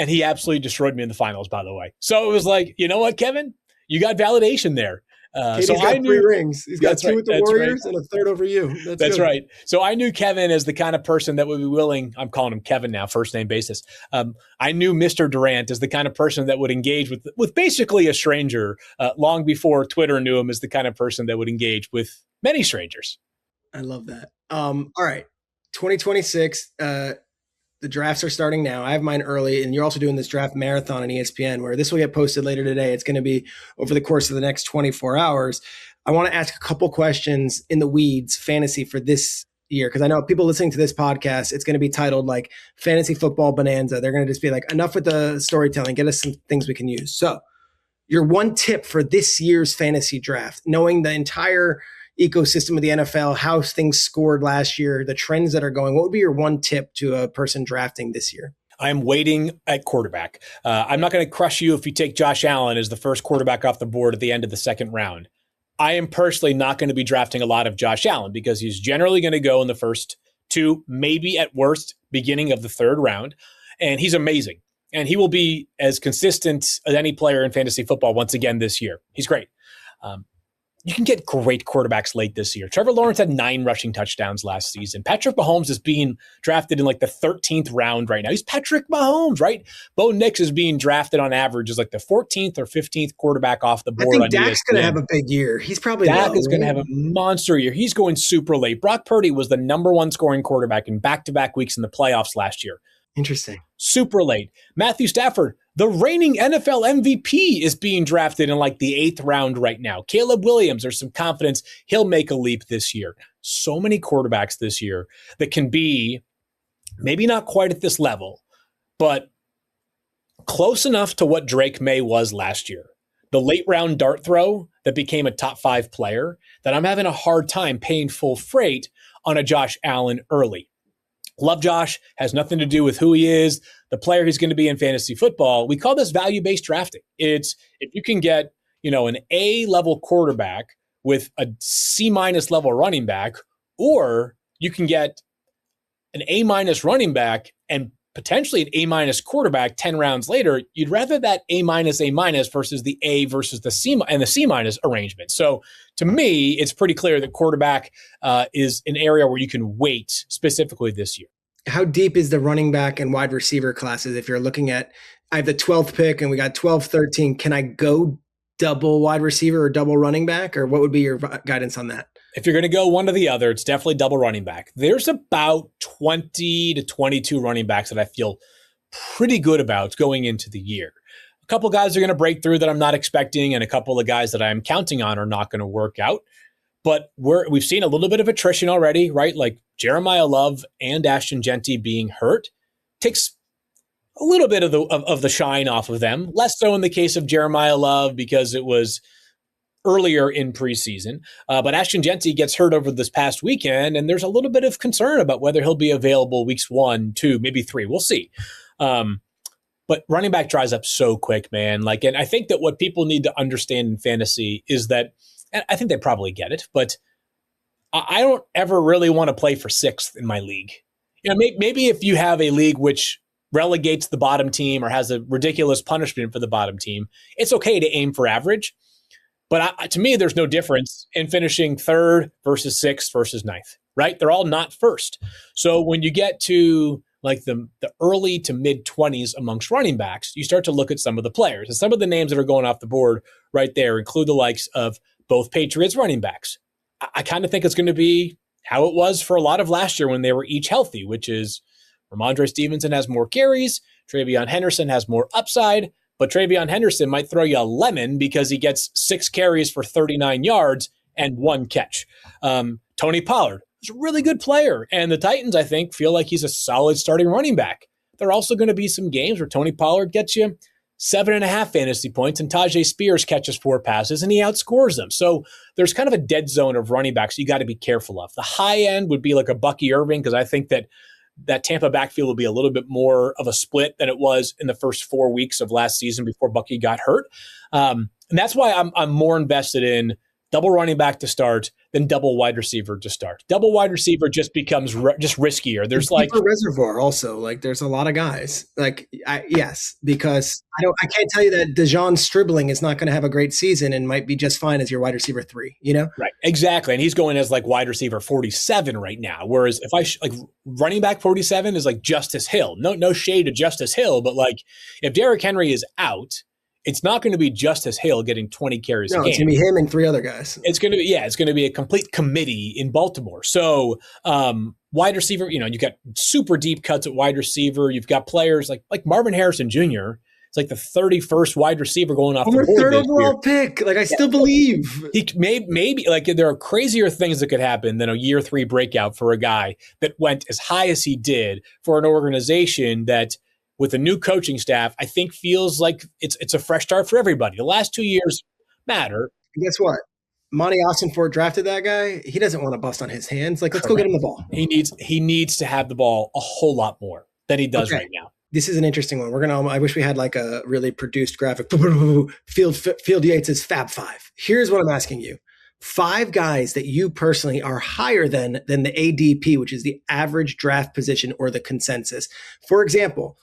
he absolutely destroyed me in the finals, by the way. So it was like, you know what, Kevin? You got validation there. So got 3 rings. He's got 2 with the Warriors and a 3rd over you. That's right. So I knew Kevin as the kind of person that would be willing. I'm calling him Kevin now, first name basis. I knew Mr. Durant as the kind of person that would engage with basically a stranger long before Twitter knew him as the kind of person that would engage with many strangers. I love that. All right, 2026. The drafts are starting now. I have mine early, and you're also doing this draft marathon on ESPN, where this will get posted later today. It's going to be over the course of the next 24 hours. I want to ask a couple questions in the weeds, fantasy for this year, because I know people listening to this podcast, it's going to be titled like Fantasy Football Bonanza. They're going to just be like, enough with the storytelling. Get us some things we can use. So your one tip for this year's fantasy draft, knowing the entire ecosystem of the NFL, how things scored last year, the trends that are going, what would be your one tip to a person drafting this year? I'm waiting at quarterback. I'm not going to crush you if you take Josh Allen as the first quarterback off the board at the end of the second round. I am personally not going to be drafting a lot of Josh Allen because he's generally going to go in the first 2, maybe at worst, beginning of the 3rd round. And he's amazing. And he will be as consistent as any player in fantasy football once again this year. He's great. You can get great quarterbacks late this year. Trevor Lawrence had 9 rushing touchdowns last season. Patrick Mahomes is being drafted in like the 13th round right now. He's Patrick Mahomes, right? Bo Nix is being drafted on average as like the 14th or 15th quarterback off the board. I think Dak's going to have a big year. He's probably Dak is going to have a monster year. He's going super late. Brock Purdy was the number 1 scoring quarterback in back-to-back weeks in the playoffs last year. Interesting. Super late. Matthew Stafford, the reigning NFL MVP, is being drafted in like the 8th round right now. Caleb Williams, there's some confidence he'll make a leap this year. So many quarterbacks this year that can be maybe not quite at this level, but close enough to what Drake May was last year. The late round dart throw that became a top 5 player, that I'm having a hard time paying full freight on a Josh Allen early. Love Josh, has nothing to do with who he is, the player he's going to be in fantasy football. We call this value-based drafting. It's if you can get, an A-level quarterback with a C- level running back, or you can get an A- running back and potentially an A- quarterback 10 rounds later, you'd rather that A-, A- versus the A versus the C and the C- arrangement. So to me, it's pretty clear that quarterback is an area where you can wait specifically this year. How deep is the running back and wide receiver classes? If you're looking at, I have the 12th pick and we got 12, 13, can I go double wide receiver or double running back? Or what would be your guidance on that? If you're going to go one or the other, it's definitely double running back. There's about 20 to 22 running backs that I feel pretty good about going into the year. A couple guys are going to break through that I'm not expecting, and a couple of guys that I'm counting on are not going to work out. But we've seen a little bit of attrition already, right? Like Jeremiah Love and Ashton Genty being hurt takes a little bit of the shine off of them. Less so in the case of Jeremiah Love because it was earlier in preseason. But Ashton Genty gets hurt over this past weekend, and there's a little bit of concern about whether he'll be available weeks 1, 2, maybe 3. We'll see. But running back dries up so quick, man. Like, and I think that what people need to understand in fantasy is that, and I think they probably get it, but I don't ever really want to play for sixth in my league. You know, maybe if you have a league which relegates the bottom team or has a ridiculous punishment for the bottom team, it's okay to aim for average. But to me, there's no difference in finishing third versus sixth versus ninth, right? They're all not first. So when you get to like the early to mid 20s amongst running backs, you start to look at some of the players. And some of the names that are going off the board right there include the likes of both Patriots running backs. I kind of think it's going to be how it was for a lot of last year when they were each healthy, which is Ramondre Stevenson has more carries, TreVeyon Henderson has more upside, but TreVeyon Henderson might throw you a lemon because he gets 6 carries for 39 yards and 1 catch. Tony Pollard is a really good player, and the Titans, I think, feel like he's a solid starting running back. There are also going to be some games where Tony Pollard gets you 7.5 fantasy points, and Tajay Spears catches 4 passes, and he outscores them. So there's kind of a dead zone of running backs you got to be careful of. The high end would be like a Bucky Irving, because I think that Tampa backfield will be a little bit more of a split than it was in the first 4 weeks of last season before Bucky got hurt. And that's why I'm more invested in double running back to start than double wide receiver to start. Double wide receiver just becomes just riskier. There's like a reservoir also. Like there's a lot of guys. Like yes, because I can't tell you that Dejon Stribling is not going to have a great season and might be just fine as your wide receiver 3. You know, right? Exactly, and he's going as like wide receiver 47 right now. Whereas if like running back 47 is like Justice Hill. No shade to Justice Hill, but like if Derrick Henry is out, it's not going to be Justice Hill getting 20 carries a game. It's going to be him and 3 other guys. It's going to be a complete committee in Baltimore. So wide receiver, you got super deep cuts at wide receiver. You've got players like Marvin Harrison Jr. It's like the 31st wide receiver going off the board. Third overall pick. Like I still believe he maybe like there are crazier things that could happen than a year 3 breakout for a guy that went as high as he did for an organization that, with a new coaching staff, I think feels like it's a fresh start for everybody. The last 2 years matter. And guess what? Monty Austin-Ford drafted that guy. He doesn't want to bust on his hands. Like, let's go get him the ball. He needs to have the ball a whole lot more than he does right now. This is an interesting one. I wish we had like a really produced graphic. Field Yates' Fab 5. Here's what I'm asking you. 5 guys that you personally are higher than the ADP, which is the average draft position or the consensus. For example,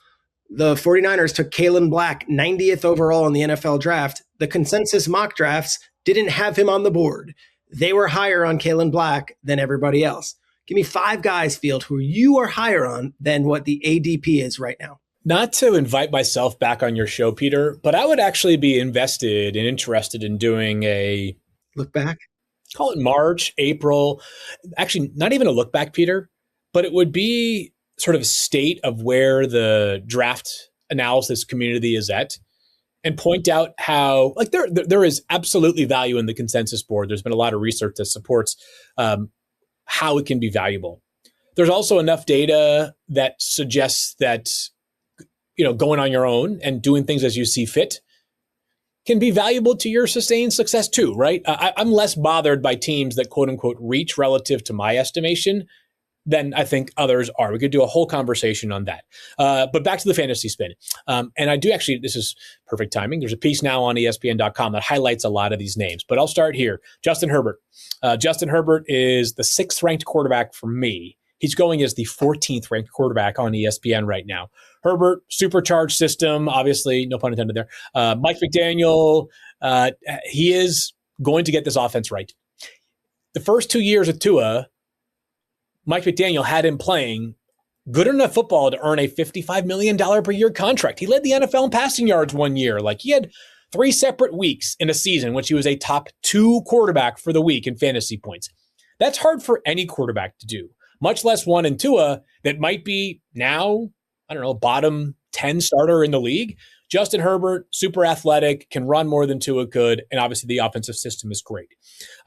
the 49ers took Kalen Black 90th overall in the NFL draft. The consensus mock drafts didn't have him on the board. They were higher on Kalen Black than everybody else. Give me 5 guys, Field, who you are higher on than what the ADP is right now. Not to invite myself back on your show, Peter, but I would actually be invested and interested in doing a look back. Call it March, April. Actually, not even a look back, Peter, but it would be sort of a state of where the draft analysis community is at, and point out how like there is absolutely value in the consensus board. There's been a lot of research that supports how it can be valuable. There's also enough data that suggests that going on your own and doing things as you see fit can be valuable to your sustained success too, right? I'm less bothered by teams that quote unquote reach relative to my estimation than I think others are. We could do a whole conversation on that. But back to the fantasy spin. And I do actually, this is perfect timing. There's a piece now on ESPN.com that highlights a lot of these names, but I'll start here. Justin Herbert. Justin Herbert is the 6th ranked quarterback for me. He's going as the 14th ranked quarterback on ESPN right now. Herbert, supercharged system, obviously, no pun intended there. Mike McDaniel, he is going to get this offense right. The first 2 years of Tua, Mike McDaniel had him playing good enough football to earn a $55 million per year contract. He led the NFL in passing yards 1 year. Like he had 3 separate weeks in a season, which he was a top 2 quarterback for the week in fantasy points. That's hard for any quarterback to do, much less one in Tua that might be now, bottom 10 starter in the league. Justin Herbert, super athletic, can run more than Tua could, and obviously the offensive system is great.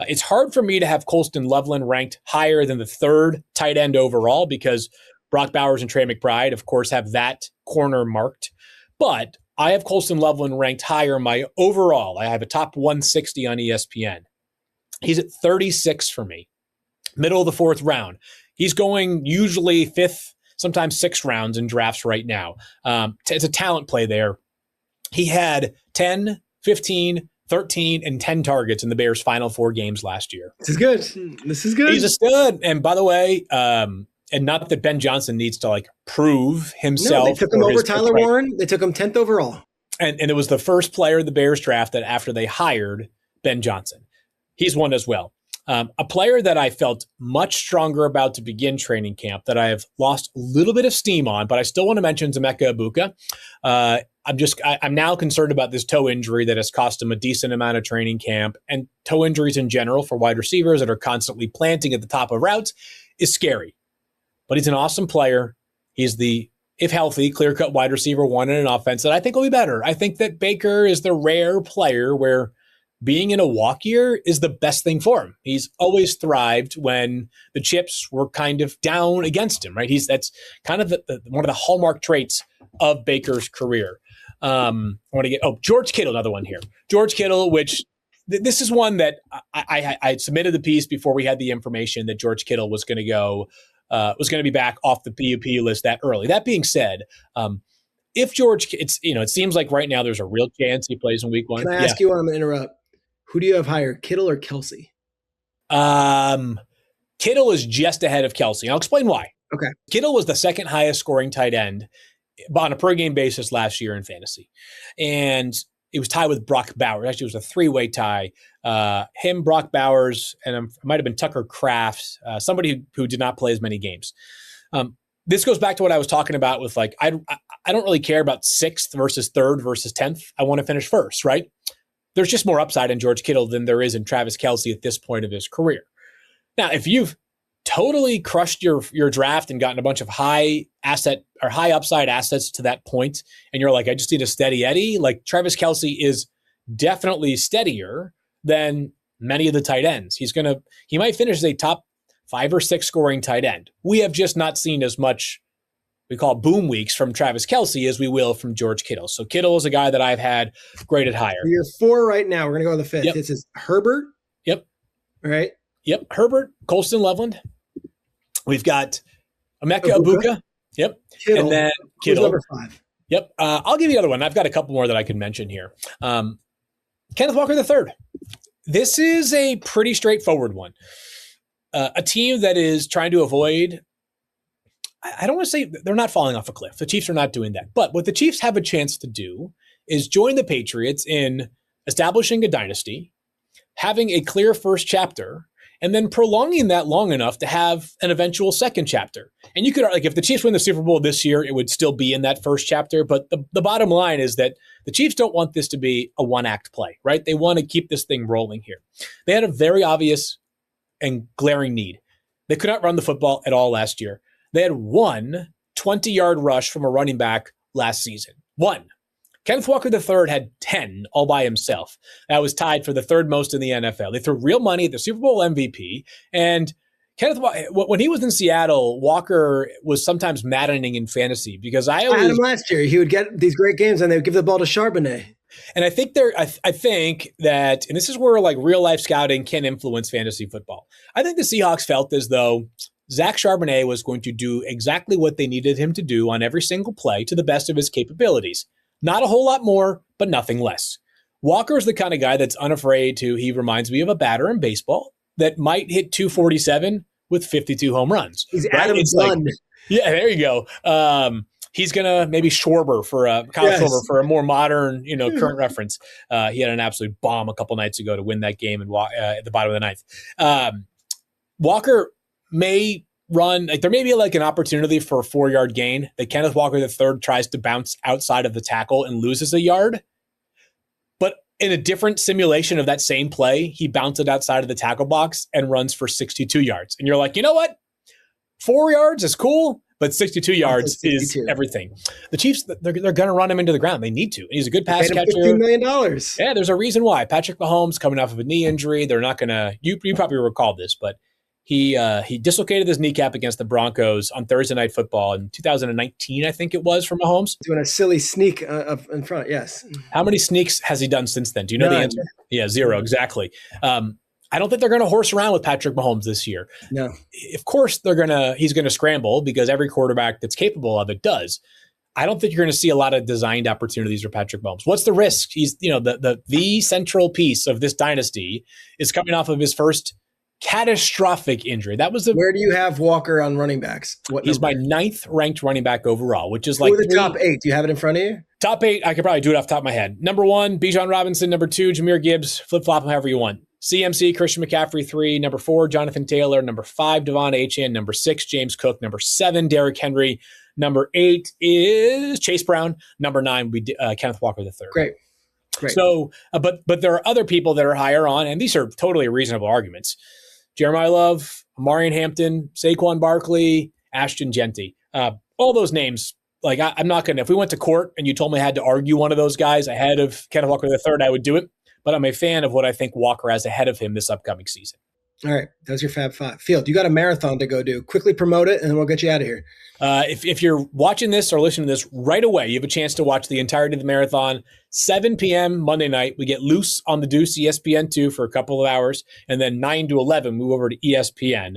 It's hard for me to have Colston Loveland ranked higher than the 3rd tight end overall because Brock Bowers and Trey McBride, of course, have that corner marked. But I have Colston Loveland ranked higher in my overall. I have a top 160 on ESPN. He's at 36 for me, middle of the 4th round. He's going usually 5th, sometimes 6 rounds in drafts right now. It's a talent play there. He had 10, 15, 13, and 10 targets in the Bears' final 4 games last year. This is good. This is good. He's a stud. And by the way, and not that Ben Johnson needs to like prove himself. No, they took him over Tyler Warren. They took him 10th overall. And it was the first player the Bears drafted after they hired Ben Johnson. He's one as well. A player that I felt much stronger about to begin training camp that I have lost a little bit of steam on, but I still want to mention Emeka Egbuka. I'm now concerned about this toe injury that has cost him a decent amount of training camp, and toe injuries in general for wide receivers that are constantly planting at the top of routes is scary. But he's an awesome player. He's the, if healthy, clear-cut wide receiver 1 in an offense that I think will be better. I think that Baker is the rare player where being in a walk year is the best thing for him. He's always thrived when the chips were kind of down against him, right? That's kind of one of the hallmark traits of Baker's career. I want to get George Kittle, another one here. George Kittle, which this is one that I submitted the piece before we had the information that George Kittle was going to be back off the PUP list that early. That being said, if George, it seems like right now there's a real chance he plays in week 1. Can I ask you? I'm going to interrupt. Who do you have higher, Kittle or Kelsey? Kittle is just ahead of Kelsey. I'll explain why. Okay. Kittle was the second highest scoring tight end on a per game basis last year in fantasy. And it was tied with Brock Bowers. Actually, it was a 3-way tie. Him, Brock Bowers, and it might have been Tucker Kraft, somebody who did not play as many games. This goes back to what I was talking about with I don't really care about 6th versus 3rd versus 10th. I want to finish first, right? There's just more upside in George Kittle than there is in Travis Kelce at this point of his career. Now, if you've totally crushed your draft and gotten a bunch of high upside assets to that point, and you're like, I just need a steady Eddie, like Travis Kelce is definitely steadier than many of the tight ends. He might finish as a top 5 or 6 scoring tight end. We have just not seen as much we call boom weeks from Travis Kelce as we will from George Kittle. So Kittle is a guy that I've had graded higher. You're 4 right now. We're going to go to the 5th. Yep. This is Herbert. Yep. All right. Yep. Herbert, Colston Loveland. We've got Emeka Egbuka. Yep. Kittle. And then Kittle. Who's number 5? Yep. I'll give you the other one. I've got a couple more that I can mention here. Kenneth Walker III. This is a pretty straightforward one. A team that is trying to avoid, I don't want to say they're not falling off a cliff. The Chiefs are not doing that. But what the Chiefs have a chance to do is join the Patriots in establishing a dynasty, having a clear first chapter, and then prolonging that long enough to have an eventual second chapter. And you could, if the Chiefs win the Super Bowl this year, it would still be in that first chapter. But the bottom line is that the Chiefs don't want this to be a one-act play, right? They want to keep this thing rolling here. They had a very obvious and glaring need. They could not run the football at all last year. They had 1 20-yard rush from a running back last season. 1. Kenneth Walker III had 10 all by himself. That was tied for the 3rd most in the NFL. They threw real money at the Super Bowl MVP. And Kenneth, when he was in Seattle, Walker was sometimes maddening in fantasy because I had him last year. He would get these great games and they would give the ball to Charbonnet. And I think I think that, and this is where real life scouting can influence fantasy football. I think the Seahawks felt as though Zach Charbonnet was going to do exactly what they needed him to do on every single play to the best of his capabilities. Not a whole lot more, but nothing less. Walker is the kind of guy that's unafraid to, he reminds me of a batter in baseball that might hit 247 with 52 home runs. He's Adam Dunn. Yeah, there you go. He's going to maybe Schwarber for Schwarber for a more modern, current reference. He had an absolute bomb a couple nights ago to win that game at the bottom of the 9th. Walker may run, there may be an opportunity for a 4-yard gain that Kenneth Walker III tries to bounce outside of the tackle and loses a yard. But in a different simulation of that same play, he bounces outside of the tackle box and runs for 62 yards. And you're like, you know what? 4 yards is cool, but 62 yards is everything. The Chiefs, they're going to run him into the ground. They need to. And he's a good pass catcher. $15 million. Yeah, there's a reason why. Patrick Mahomes coming off of a knee injury. They're not going to, you probably recall this, but he dislocated his kneecap against the Broncos on Thursday Night Football in 2019, I think it was, for Mahomes. Doing a silly sneak up in front, yes. How many sneaks has he done since then? Do you know the answer? Yeah, 0, exactly. I don't think they're going to horse around with Patrick Mahomes this year. No. Of course he's going to scramble because every quarterback that's capable of it does. I don't think you're going to see a lot of designed opportunities for Patrick Mahomes. What's the risk? He's, the central piece of this dynasty is coming off of his first catastrophic injury. Where do you have Walker on running backs? He's my 9th ranked running back overall, which is like the top 8. Do you have it in front of you? Top 8, I could probably do it off the top of my head. Number 1, Bijan Robinson. Number 2, Jahmyr Gibbs. Flip-flop them however you want. CMC, Christian McCaffrey, 3. Number 4, Jonathan Taylor. Number 5, Devon Achane. Number 6, James Cook. Number 7, Derrick Henry. Number 8 is Chase Brown. Number 9 would be Kenneth Walker III. Great. So, but there are other people that are higher on, and these are totally reasonable arguments. Jeremiah Love, Amarian Hampton, Saquon Barkley, Ashton Genty. All those names, like I'm not going to, if we went to court and you told me I had to argue one of those guys ahead of Kenneth Walker III, I would do it. But I'm a fan of what I think Walker has ahead of him this upcoming season. All right. Those are your Fab 5. Field, you got a marathon to go do. Quickly promote it, and then we'll get you out of here. If you're watching this or listening to this right away, you have a chance to watch the entirety of the marathon. 7 p.m. Monday night, we get loose on the Deuce ESPN2 for a couple of hours, and then 9 to 11, move over to ESPN.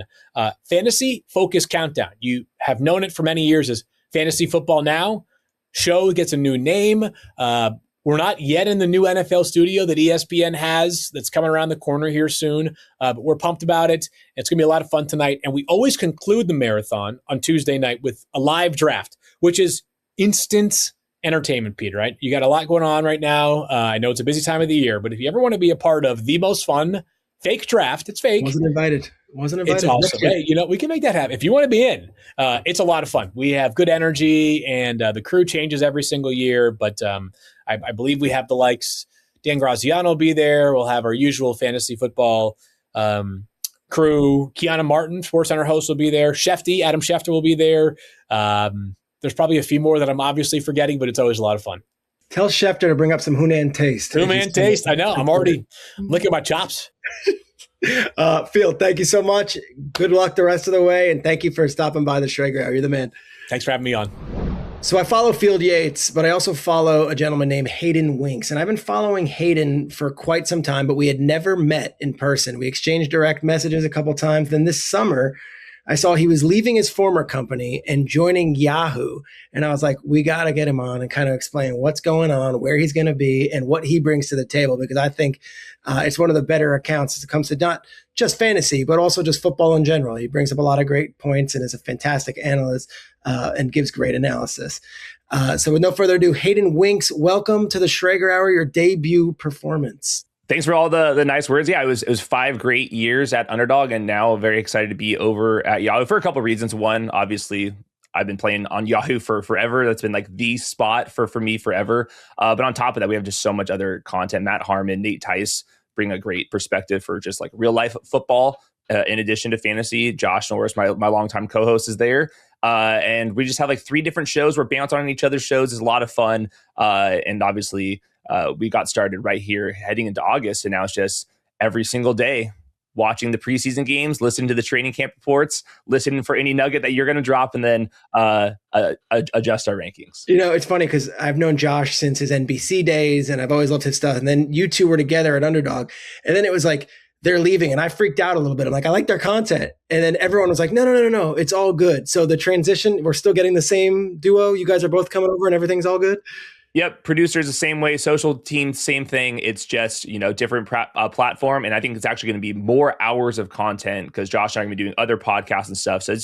Fantasy Focus Countdown. You have known it for many years as Fantasy Football Now. Show gets a new name. We're not yet in the new NFL studio that ESPN has that's coming around the corner here soon, but we're pumped about it. It's going to be a lot of fun tonight. And we always conclude the marathon on Tuesday night with a live draft, which is instant entertainment, Peter, right? You got a lot going on right now. I know it's a busy time of the year, but if you ever want to be a part of the most fun fake draft, it's fake. Wasn't invited. It's awesome. Hey, we can make that happen. If you want to be in, it's a lot of fun. We have good energy, and the crew changes every single year, but I believe we have the likes. Dan Graziano will be there. We'll have our usual fantasy football crew. Kiana Martin, Sports Center host, will be there. Adam Schefter will be there. There's probably a few more that I'm obviously forgetting, but it's always a lot of fun. Tell Schefter to bring up some Hunan taste. Hunan taste. I know. I'm already licking my chops. Field, thank you so much. Good luck the rest of the way, and thank you for stopping by the Schrager Hour. You're the man. Thanks for having me on. So I follow Field Yates, but I also follow a gentleman named Hayden Winks. And I've been following Hayden for quite some time, but we had never met in person. We exchanged direct messages a couple times. Then this summer, I saw he was leaving his former company and joining Yahoo. And I was like, we got to get him on and kind of explain what's going on, where he's going to be, and what he brings to the table, because I think it's one of the better accounts as it comes to not just fantasy, but also just football in general. He brings up a lot of great points and is a fantastic analyst and gives great analysis. So with no further ado, Hayden Winks, welcome to the Schrager Hour, your debut performance. Thanks for all the nice words. Yeah, it was 5 great years at Underdog, and now very excited to be over at Yahoo for a couple of reasons. One, obviously, I've been playing on Yahoo for forever. That's been like the spot for me forever. But on top of that, we have just so much other content. Matt Harmon, Nate Tice bring a great perspective for just like real life football. In addition to fantasy, Josh Norris, my longtime co-host, is there. And we just have like 3 different shows. We're bouncing on each other's shows. It's a lot of fun. And obviously, we got started right here heading into August, and now it's just every single day watching the preseason games, listening to the training camp reports, listening for any nugget that you're going to drop, and then adjust our rankings. It's funny because I've known Josh since his NBC days, and I've always loved his stuff. And then you two were together at Underdog, and then it was like they're leaving, and I freaked out a little bit. I'm like, I like their content. And then everyone was like, no, it's all good. So the transition, we're still getting the same duo. You guys are both coming over and everything's all good? Yep. Producers the same way. Social team, same thing. It's just, different platform. And I think it's actually going to be more hours of content because Josh and I are going to be doing other podcasts and stuff. So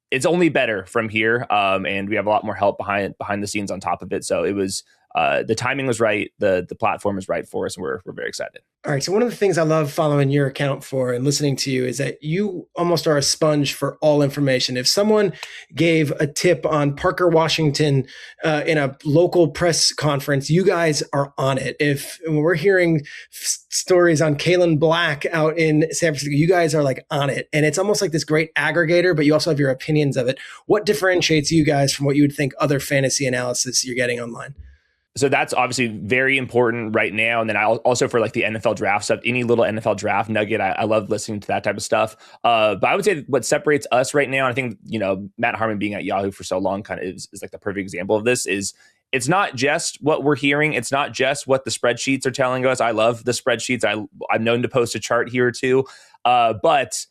it's only better from here. And we have a lot more help behind the scenes on top of it. So it was, the timing was right. The platform is right for us. And we're very excited. All right. So one of the things I love following your account for and listening to you is that you almost are a sponge for all information. If someone gave a tip on Parker Washington in a local press conference, you guys are on it. If we're hearing stories on Kalen Black out in San Francisco, you guys are like on it. And it's almost like this great aggregator, but you also have your opinions of it. What differentiates you guys from what you would think other fantasy analysis you're getting online? So that's obviously very important right now. And then I also for like the NFL draft stuff, any little NFL draft nugget, I love listening to that type of stuff. But I would say what separates us right now, and I think, Matt Harmon being at Yahoo for so long kind of is like the perfect example of this, is it's not just what we're hearing. It's not just what the spreadsheets are telling us. I love the spreadsheets. I'm known to post a chart here or two, but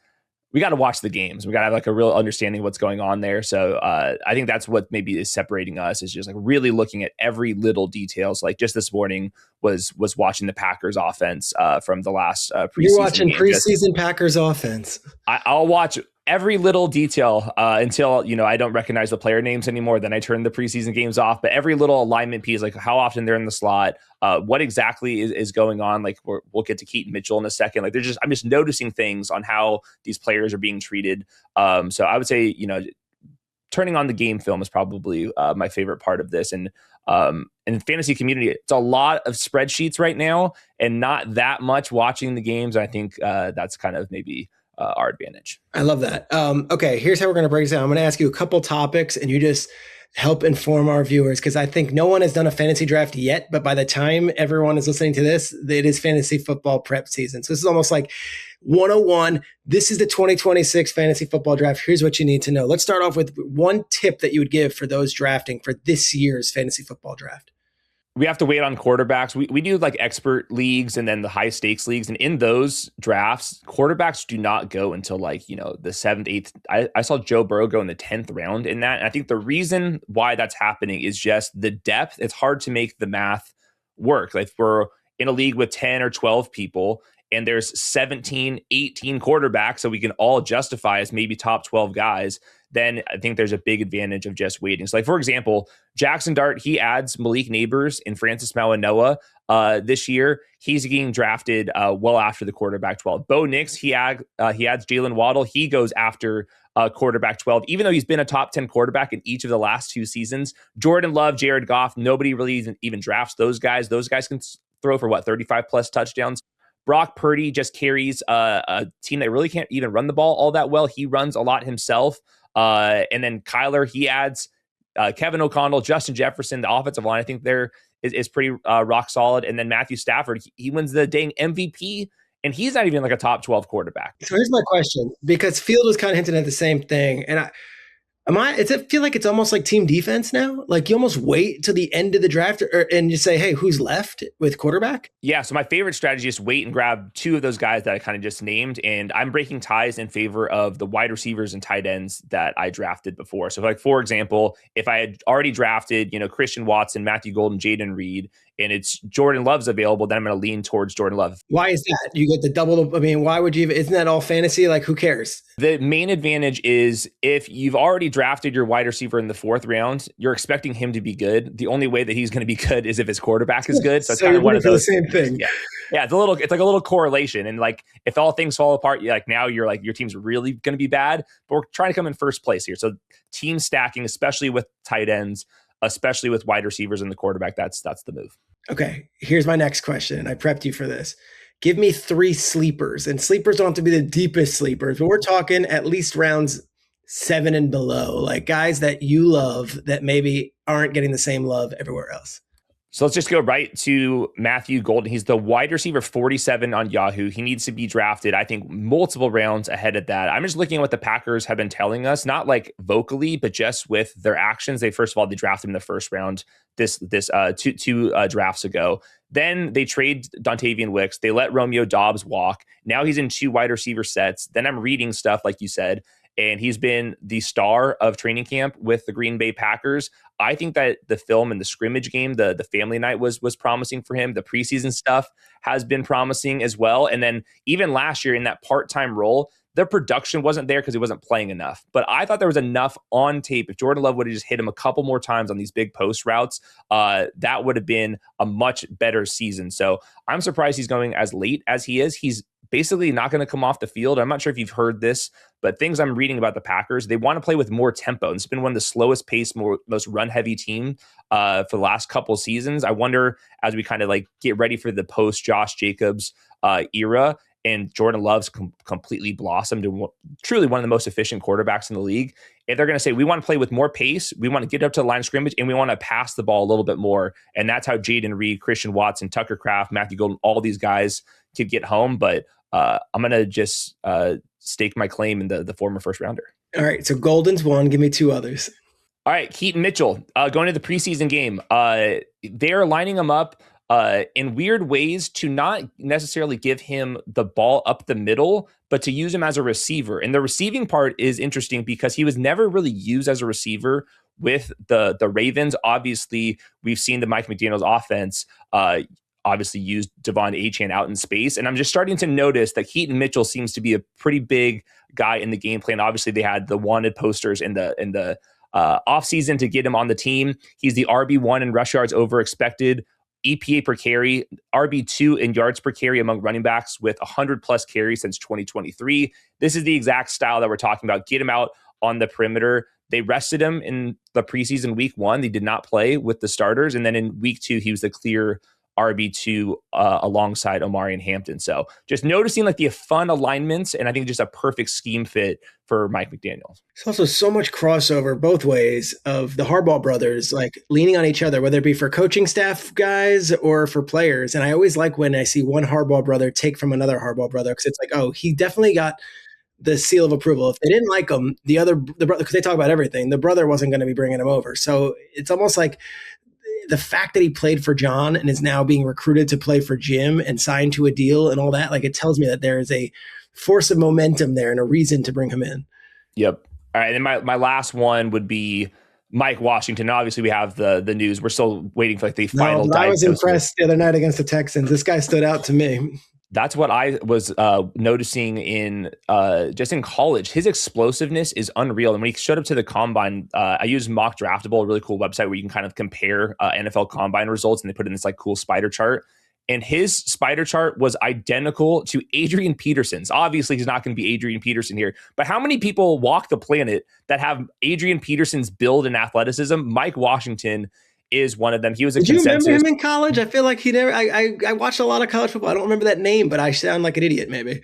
we got to watch the games. We got to have like a real understanding of what's going on there. So I think that's what maybe is separating us, is just like really looking at every little details. Like just this morning was watching the Packers offense from the last preseason. You're watching game. preseason Packers offense. I'll watch every little detail until, I don't recognize the player names anymore. Then I turn the preseason games off. But every little alignment piece, like how often they're in the slot, what exactly is going on. Like we'll get to Keaton Mitchell in a second. Like I'm just noticing things on how these players are being treated. So I would say, turning on the game film is probably my favorite part of this. And in the fantasy community, it's a lot of spreadsheets right now and not that much watching the games. I think that's kind of maybe our advantage. I love that. Okay, here's how we're going to break this down. I'm going to ask you a couple topics and you just help inform our viewers, because I think no one has done a fantasy draft yet, but by the time everyone is listening to this, it is fantasy football prep season. So this is almost like 101. This is the 2026 fantasy football draft. Here's what you need to know. Let's start off with one tip that you would give for those drafting for this year's fantasy football draft. We have to wait on quarterbacks. We do like expert leagues and then the high stakes leagues. And in those drafts, quarterbacks do not go until like, the 7th, 8th. I saw Joe Burrow go in the 10th round in that. And I think the reason why that's happening is just the depth. It's hard to make the math work. Like if we're in a league with 10 or 12 people and there's 17, 18 quarterbacks, so we can all justify as maybe top 12 guys, then I think there's a big advantage of just waiting. So like, for example, Jackson Dart, he adds Malik Neighbors and Francis Mawanoa this year. He's getting drafted well after the quarterback 12. Bo Nix, he adds Jalen Waddle. He goes after quarterback 12, even though he's been a top 10 quarterback in each of the last 2 seasons. Jordan Love, Jared Goff, nobody really even drafts those guys. Those guys can throw for 35 plus touchdowns. Brock Purdy just carries a team that really can't even run the ball all that well. He runs a lot himself. And then Kyler, he adds Kevin O'Connell, Justin Jefferson, the offensive line. I think there is pretty rock solid. And then Matthew Stafford, he wins the dang MVP, and he's not even like a top 12 quarterback. So here's my question, because Field was kind of hinting at the same thing. And does it feel like it's almost like team defense now? Like you almost wait till the end of the draft and you say, hey, who's left with quarterback? Yeah, so my favorite strategy is wait and grab 2 of those guys that I kind of just named. And I'm breaking ties in favor of the wide receivers and tight ends that I drafted before. So like, for example, if I had already drafted, Christian Watson, Matthew Golden, Jaden Reed, and it's Jordan Love's available, then I'm going to lean towards Jordan Love. Why is that? You get the double. Why would you? Isn't that all fantasy? Like, who cares? The main advantage is if you've already drafted your wide receiver in the 4th round, you're expecting him to be good. The only way that he's going to be good is if his quarterback is good. So it's kind of one of those. The same thing. Yeah. It's like a little correlation. And like, if all things fall apart, now you're like, your team's really going to be bad, but we're trying to come in first place here. So team stacking, especially with tight ends, especially with wide receivers and the quarterback, that's the move. Okay, here's my next question. I prepped you for this. Give me 3 sleepers, and sleepers don't have to be the deepest sleepers, but we're talking at least rounds 7 and below, like guys that you love that maybe aren't getting the same love everywhere else. So let's just go right to Matthew Golden. He's the wide receiver 47 on Yahoo. He needs to be drafted, I think, multiple rounds ahead of that. I'm just looking at what the Packers have been telling us, not like vocally, but just with their actions. They drafted him in the 1st round two drafts ago. Then they trade Dontavian Wicks. They let Romeo Doubs walk. Now he's in 2 wide receiver sets. Then I'm reading stuff, like you said, and he's been the star of training camp with the Green Bay Packers. I think that the film and the scrimmage game, the family night was promising for him. The preseason stuff has been promising as well. And then even last year in that part-time role, the production wasn't there because he wasn't playing enough. But I thought there was enough on tape. If Jordan Love would have just hit him a couple more times on these big post routes, that would have been a much better season. So I'm surprised he's going as late as he is. He's basically not going to come off the field. I'm not sure if you've heard this, but things I'm reading about the Packers, they want to play with more tempo. And it's been one of the slowest paced, most run heavy team for the last couple seasons. I wonder, as we kind of like get ready for the post Josh Jacobs era, and Jordan Love's completely blossomed and truly one of the most efficient quarterbacks in the league, if they're going to say, we want to play with more pace, we want to get up to the line of scrimmage, and we want to pass the ball a little bit more. And that's how Jaden Reed, Christian Watson, Tucker Kraft, Matthew Golden, all these guys could get home. But I'm going to just stake my claim in the former 1st rounder. All right. So Golden's one. Give me 2 others. All right, Keaton Mitchell, going to the preseason game. They're lining him up in weird ways to not necessarily give him the ball up the middle, but to use him as a receiver. And the receiving part is interesting because he was never really used as a receiver with the Ravens. Obviously, we've seen the Mike McDaniel's offense obviously used Devon Achane out in space. And I'm just starting to notice that Keaton Mitchell seems to be a pretty big guy in the game plan. Obviously, they had the wanted posters in the offseason to get him on the team. He's the RB1 in rush yards over expected, EPA per carry, RB2 in yards per carry among running backs with 100 plus carries since 2023. This is the exact style that we're talking about. Get him out on the perimeter. They rested him in the preseason week 1. They did not play with the starters. And then in week 2, he was the clear RB2 alongside Omari and Hampton. So just noticing like the fun alignments, and I think just a perfect scheme fit for Mike McDaniel. There's also so much crossover both ways of the Harbaugh brothers, like leaning on each other, whether it be for coaching staff guys or for players. And I always like when I see one Harbaugh brother take from another Harbaugh brother, because it's like, oh, he definitely got the seal of approval. If they didn't like him, the brother, because they talk about everything, the brother wasn't going to be bringing him over. So it's almost like the fact that he played for John and is now being recruited to play for Jim and signed to a deal and all that, like it tells me that there is a force of momentum there and a reason to bring him in. Yep. All right. And my last one would be Mike Washington. Obviously, we have the news. We're still waiting for like the final. I was impressed the other night against the Texans. This guy stood out to me. That's what I was noticing in just in college. His explosiveness is unreal. And when he showed up to the combine, I used Mock Draftable, a really cool website where you can kind of compare NFL combine results, and they put in this like cool spider chart. And his spider chart was identical to Adrian Peterson's. Obviously, he's not going to be Adrian Peterson here, but how many people walk the planet that have Adrian Peterson's build and athleticism? Mike Washington is one of them. He was a consensus. Did you remember him in college? I feel like he never. I watched a lot of college football. I don't remember that name, but I sound like an idiot, maybe.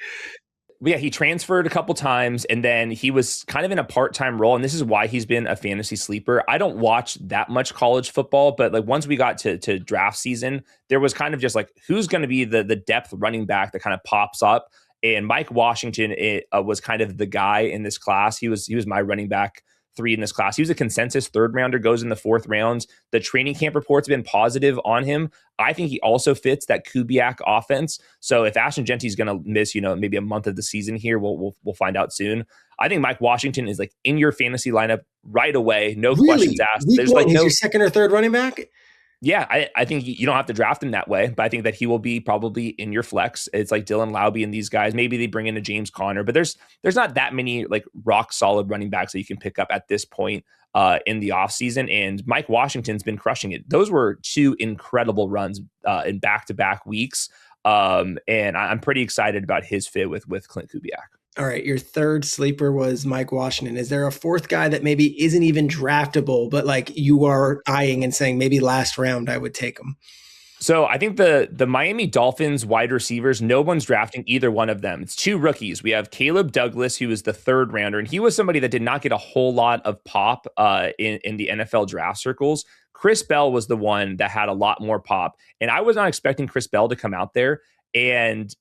Yeah, he transferred a couple times, and then he was kind of in a part-time role, and this is why he's been a fantasy sleeper. I don't watch that much college football, but like once we got to draft season, there was kind of just like, who's going to be the depth running back that kind of pops up? And Mike Washington was kind of the guy in this class. He was my running back 3 in this class. He was a consensus third rounder, goes in the 4th rounds. The training camp reports have been positive on him. I think he also fits that Kubiak offense. So if Ashton Genty's going to miss, maybe a month of the season here, we'll find out soon. I think Mike Washington is like in your fantasy lineup right away. No questions asked. There's like he's your second or third running back. Yeah, I think you don't have to draft him that way, but I think that he will be probably in your flex. It's like Dylan Laube and these guys. Maybe they bring in a James Conner, but there's not that many like rock solid running backs that you can pick up at this point in the offseason. And Mike Washington's been crushing it. Those were 2 incredible runs in back-to-back weeks. And I'm pretty excited about his fit with Clint Kubiak. All right, your third sleeper was Mike Washington. Is there a fourth guy that maybe isn't even draftable, but like you are eyeing and saying maybe last round I would take him? So I think the Miami Dolphins wide receivers, no one's drafting either one of them. It's 2 rookies. We have Caleb Douglas, who was the 3rd rounder, and he was somebody that did not get a whole lot of pop in the NFL draft circles. Chris Bell was the one that had a lot more pop, and I was not expecting Chris Bell to come out there and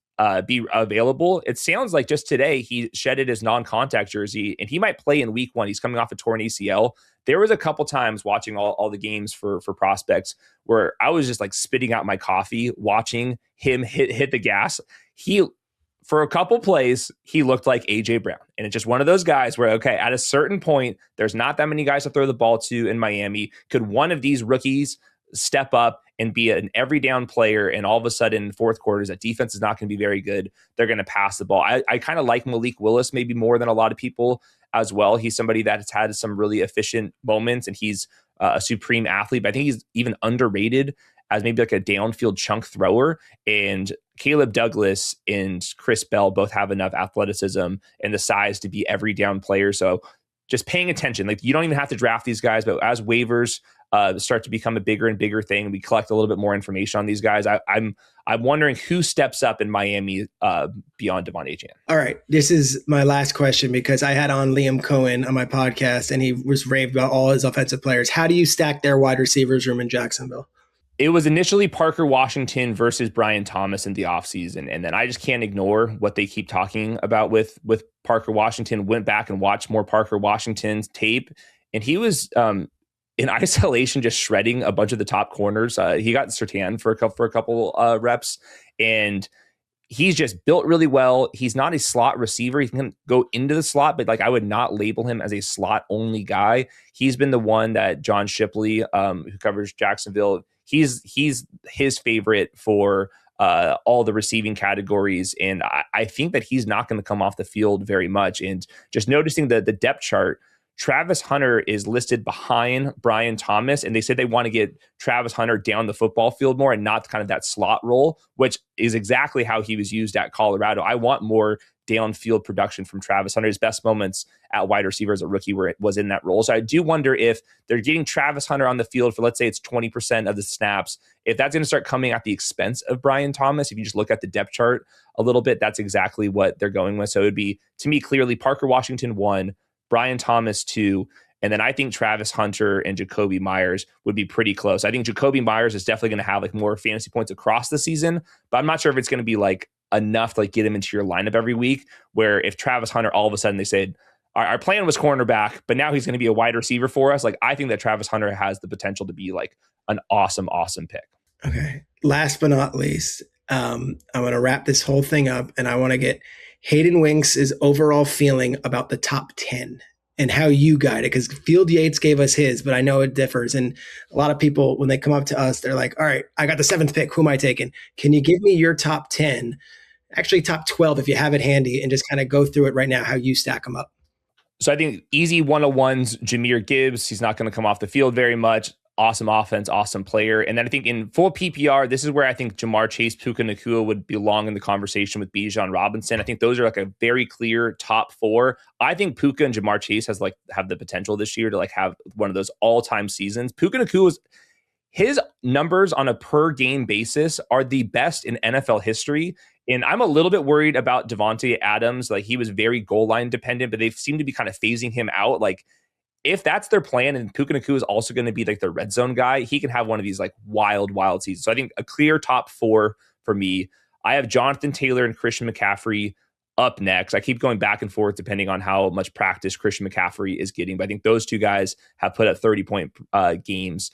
be available. It sounds like just today he shedded his non-contact jersey, and he might play in week 1. He's coming off a torn ACL. There was a couple times watching all the games for prospects where I was just like spitting out my coffee watching him hit the gas. For a couple plays, he looked like AJ Brown. And it's just one of those guys where, okay, at a certain point, there's not that many guys to throw the ball to in Miami. Could one of these rookies step up and be an every down player, and all of a sudden in 4th quarters, that defense is not going to be very good. They're going to pass the ball. I kind of like Malik Willis maybe more than a lot of people as well. He's somebody that's had some really efficient moments, and he's a supreme athlete, but I think he's even underrated as maybe like a downfield chunk thrower. And Caleb Douglas and Chris Bell both have enough athleticism and the size to be every down player. So just paying attention, like you don't even have to draft these guys, but as waivers start to become a bigger and bigger thing, we collect a little bit more information on these guys. I'm wondering who steps up in Miami beyond Devon Achane. All right, this is my last question because I had on Liam Cohen on my podcast, and he was raved about all his offensive players. How do you stack their wide receivers room in Jacksonville? It was initially Parker Washington versus Brian Thomas in the offseason. And then I just can't ignore what they keep talking about with Parker Washington. Went back and watched more Parker Washington's tape. and he was in isolation just shredding a bunch of the top corners. He got Surtain for a couple reps, and he's just built really well. He's not a slot receiver. He can go into the slot, but like I would not label him as a slot only guy. He's been the one that John Shipley, who covers Jacksonville, he's his favorite for all the receiving categories. And I think that he's not going to come off the field very much. And just noticing the depth chart, Travis Hunter is listed behind Brian Thomas, and they said they want to get Travis Hunter down the football field more and not kind of that slot role, which is exactly how he was used at Colorado. I want more downfield production from Travis Hunter. His best moments at wide receiver as a rookie was in that role. So I do wonder if they're getting Travis Hunter on the field for, let's say it's 20% of the snaps, if that's going to start coming at the expense of Brian Thomas. If you just look at the depth chart a little bit, that's exactly what they're going with. So it would be, to me, clearly Parker Washington 1, Brian Thomas 2, and then I think Travis Hunter and Jacoby Myers would be pretty close. I think Jacoby Myers is definitely going to have like more fantasy points across the season, but I'm not sure if it's going to be like enough to like get him into your lineup every week, where if Travis Hunter, all of a sudden they said, our plan was cornerback, but now he's going to be a wide receiver for us. Like, I think that Travis Hunter has the potential to be like an awesome pick. Okay. Last but not least, I'm going to wrap this whole thing up, and I want to get Hayden Winks' overall feeling about the top 10 and how you guide it, because Field Yates gave us his, but I know it differs. And a lot of people, when they come up to us, they're like, all right, I got the 7th pick. Who am I taking? Can you give me your top 10, actually top 12 if you have it handy, and just kind of go through it right now, how you stack them up? So I think easy 101's Jahmyr Gibbs. He's not going to come off the field very much. Awesome offense, awesome player. And then I think in full PPR, this is where I think Jamar Chase, Puka Nacua would belong in the conversation with Bijan Robinson. I think those are like a very clear top 4. I think Puka and Jamar Chase have the potential this year to like have one of those all-time seasons. Puka Nacua, his numbers on a per game basis are the best in NFL history. And I'm a little bit worried about Devontae Adams. Like, he was very goal line dependent, but they seem to be kind of phasing him out. Like, if that's their plan and Puka Nacua is also going to be like the red zone guy, he can have one of these like wild seasons. So I think a clear top 4 for me. I have Jonathan Taylor and Christian McCaffrey up next. I keep going back and forth depending on how much practice Christian McCaffrey is getting, but I think those two guys have put up 30-point games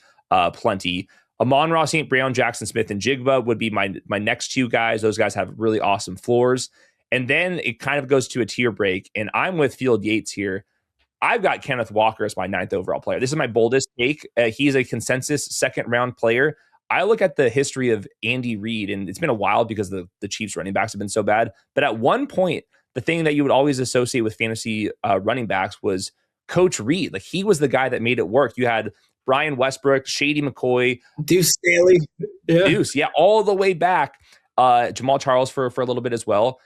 plenty. Amon-Ra St. Brown, Jackson Smith, and Jigba would be my next 2 guys. Those guys have really awesome floors. And then it kind of goes to a tier break, and I'm with Field Yates here. I've got Kenneth Walker as my 9th overall player. This is my boldest take. He's a consensus 2nd round player. I look at the history of Andy Reid, and it's been a while because the Chiefs running backs have been so bad. But at one point, the thing that you would always associate with fantasy running backs was Coach Reid. Like, he was the guy that made it work. You had Brian Westbrook, Shady McCoy, Deuce Staley, Deuce, all the way back. Jamal Charles for a little bit as well.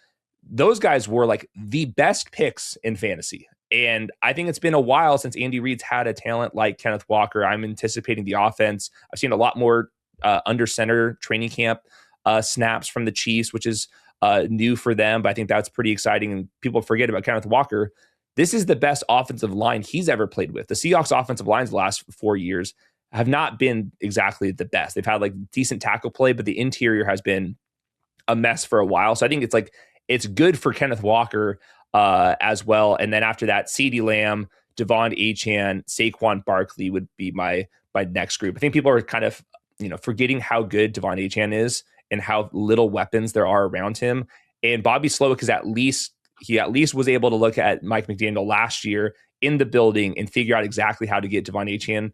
Those guys were like the best picks in fantasy. And I think it's been a while since Andy Reid's had a talent like Kenneth Walker. I'm anticipating the offense. I've seen a lot more under center training camp snaps from the Chiefs, which is new for them. But I think that's pretty exciting. And people forget about Kenneth Walker. This is the best offensive line he's ever played with. The Seahawks offensive lines the last 4 years have not been exactly the best. They've had like decent tackle play, but the interior has been a mess for a while. So I think it's good for Kenneth Walker as well. And then after that, CeeDee Lamb, Devon Achane, Saquon Barkley would be my next group. I think people are kind of forgetting how good Devon Achane is and how little weapons there are around him. And Bobby Slowick is at least was able to look at Mike McDaniel last year in the building and figure out exactly how to get Devon Achane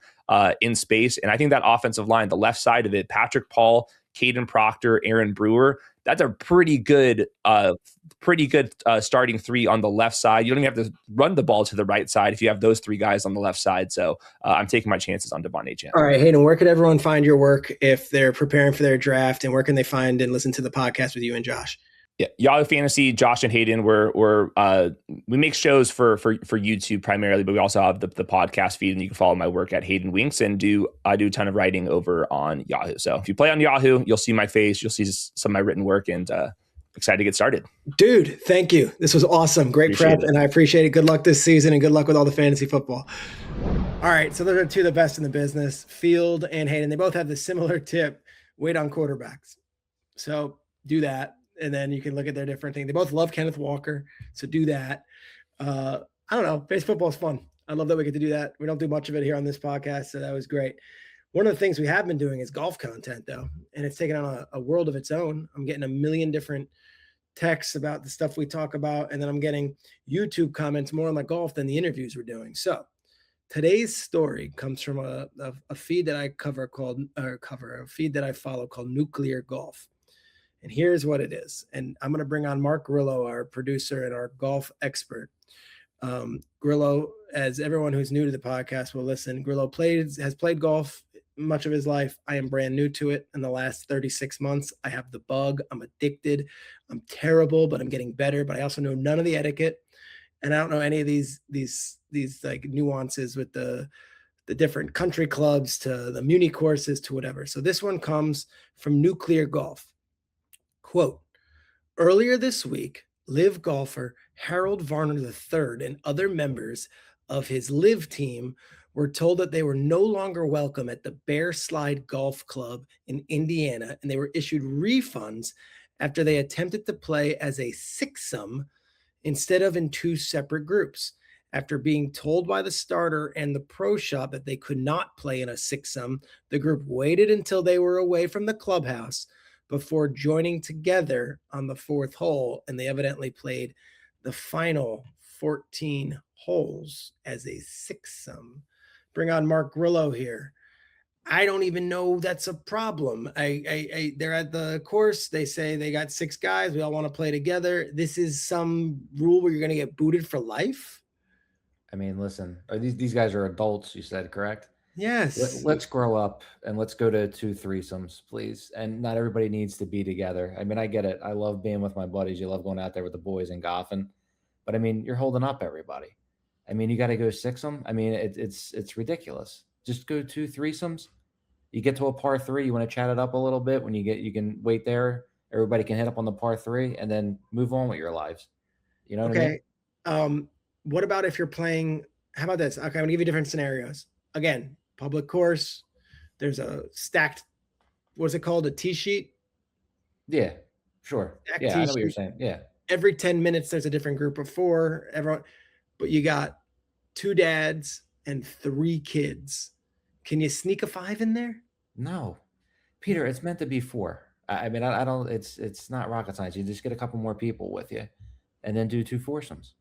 in space. And I think that offensive line, the left side of it, Patrick Paul, Caden Proctor, Aaron Brewer, that's a pretty good starting 3 on the left side. You don't even have to run the ball to the right side if you have those 3 guys on the left side. So I'm taking my chances on Devon Achane. All right, Hayden, where could everyone find your work if they're preparing for their draft, and where can they find and listen to the podcast with you and Josh? Yeah, Yahoo Fantasy, Josh and Hayden, we make shows for YouTube primarily, but we also have the podcast feed, and you can follow my work at Hayden Winks, and I do a ton of writing over on Yahoo. So if you play on Yahoo, you'll see my face, you'll see some of my written work, and excited to get started. Dude, thank you. This was awesome. Great prep, and I appreciate it. Good luck this season, and good luck with all the fantasy football. All right, so those are 2 of the best in the business, Field and Hayden. They both have the similar tip, wait on quarterbacks. So do that. And then you can look at their different things. They both love Kenneth Walker, so do that. I don't know. Base football is fun. I love that we get to do that. We don't do much of it here on this podcast, so that was great. One of the things we have been doing is golf content, though, and it's taken on a world of its own. I'm getting a million different texts about the stuff we talk about, and then I'm getting YouTube comments more on the golf than the interviews we're doing. So today's story comes from a feed that I a feed that I follow called Nuclear Golf. And here's what it is. And I'm going to bring on Mark Grillo, our producer and our golf expert. Grillo, as everyone who's new to the podcast will listen, Grillo has played golf much of his life. I am brand new to it in the last 36 months. I have the bug. I'm addicted. I'm terrible, but I'm getting better. But I also know none of the etiquette. And I don't know any of these like nuances with the different country clubs to the muni courses to whatever. So this one comes from Nuclear Golf. Quote, earlier this week, live golfer Harold Varner III and other members of his live team were told that they were no longer welcome at the Bear Slide Golf Club in Indiana, and they were issued refunds after they attempted to play as a sixsome instead of in two separate groups. After being told by the starter and the pro shop that they could not play in a sixsome, the group waited until they were away from the clubhouse before joining together on the fourth hole, and they evidently played the final 14 holes as a sixsome. Bring on Mark Grillo here. I don't even know that's a problem. They're at the course. They say they got 6 guys. We all want to play together. This is some rule where you're going to get booted for life? I mean, listen, these guys are adults, you said, correct? Yes. Let's grow up and let's go to 2 threesomes, please. And not everybody needs to be together. I mean, I get it. I love being with my buddies. You love going out there with the boys and golfing. But I mean, you're holding up everybody. I mean, you got to go sixsome. I mean, it's ridiculous. Just go 2 threesomes. You get to a par 3, you want to chat it up a little bit. When you can wait there. Everybody can hit up on the par 3 and then move on with your lives. You know what I mean? What about if you're playing? How about this? Okay, I'm gonna give you different scenarios. Again, public course. There's a stacked. What's it called? A tee sheet. Yeah, sure. Yeah, I know what you're saying. Yeah. Every 10 minutes, there's a different group of 4. Everyone, but you got 2 dads and 3 kids. Can you sneak a 5 in there? No, Peter, it's meant to be 4. I mean, I don't. It's not rocket science. You just get a couple more people with you, and then do 2 foursomes.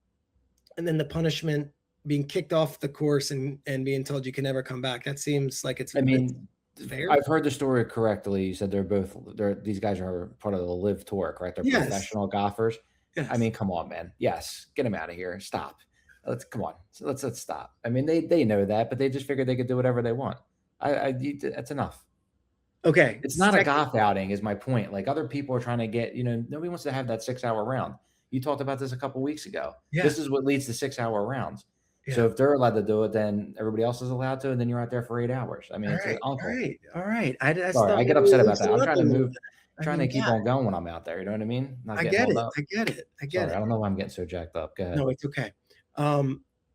And then the punishment being kicked off the course and being told you can never come back. That seems like it's. I mean, fair. I've heard the story correctly. You said these guys are part of the live tour, correct? They're professional golfers. Yes. I mean, come on, man. Yes, get them out of here. Stop. Come on. Let's stop. I mean, they know that, but they just figured they could do whatever they want. That's enough. Okay. It's not a golf outing, is my point. Like, other people are trying to get, nobody wants to have that 6-hour round. You talked about this a couple weeks ago. Yeah. This is what leads to 6-hour rounds. Yeah. So if they're allowed to do it, then everybody else is allowed to, and then you're out there for 8 hours. I mean, it's an uncle. All right. I get upset about that. I'm trying to move, trying to keep on going when I'm out there. You know what I mean? I get it. I get it. I don't know why I'm getting so jacked up. Go ahead. No, it's okay.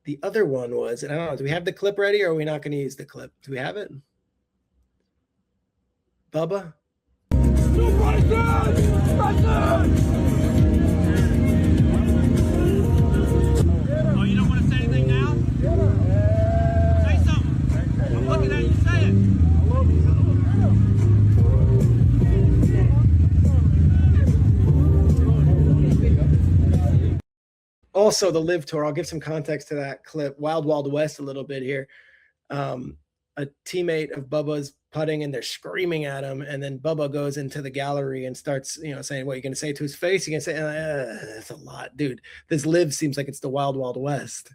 The other one was, and I don't know, do we have the clip ready, or are we not going to use the clip? Do we have it? Bubba? Oh, you don't want to say anything now? Say something. I'm looking at you, say it. Also, the Live Tour, I'll give some context to that clip. Wild Wild West a little bit here. A teammate of Bubba's putting and they're screaming at him, and then Bubba goes into the gallery and starts, saying, what, you going to say to his face? You can say, that's a lot, dude. This Live seems like it's the Wild Wild West.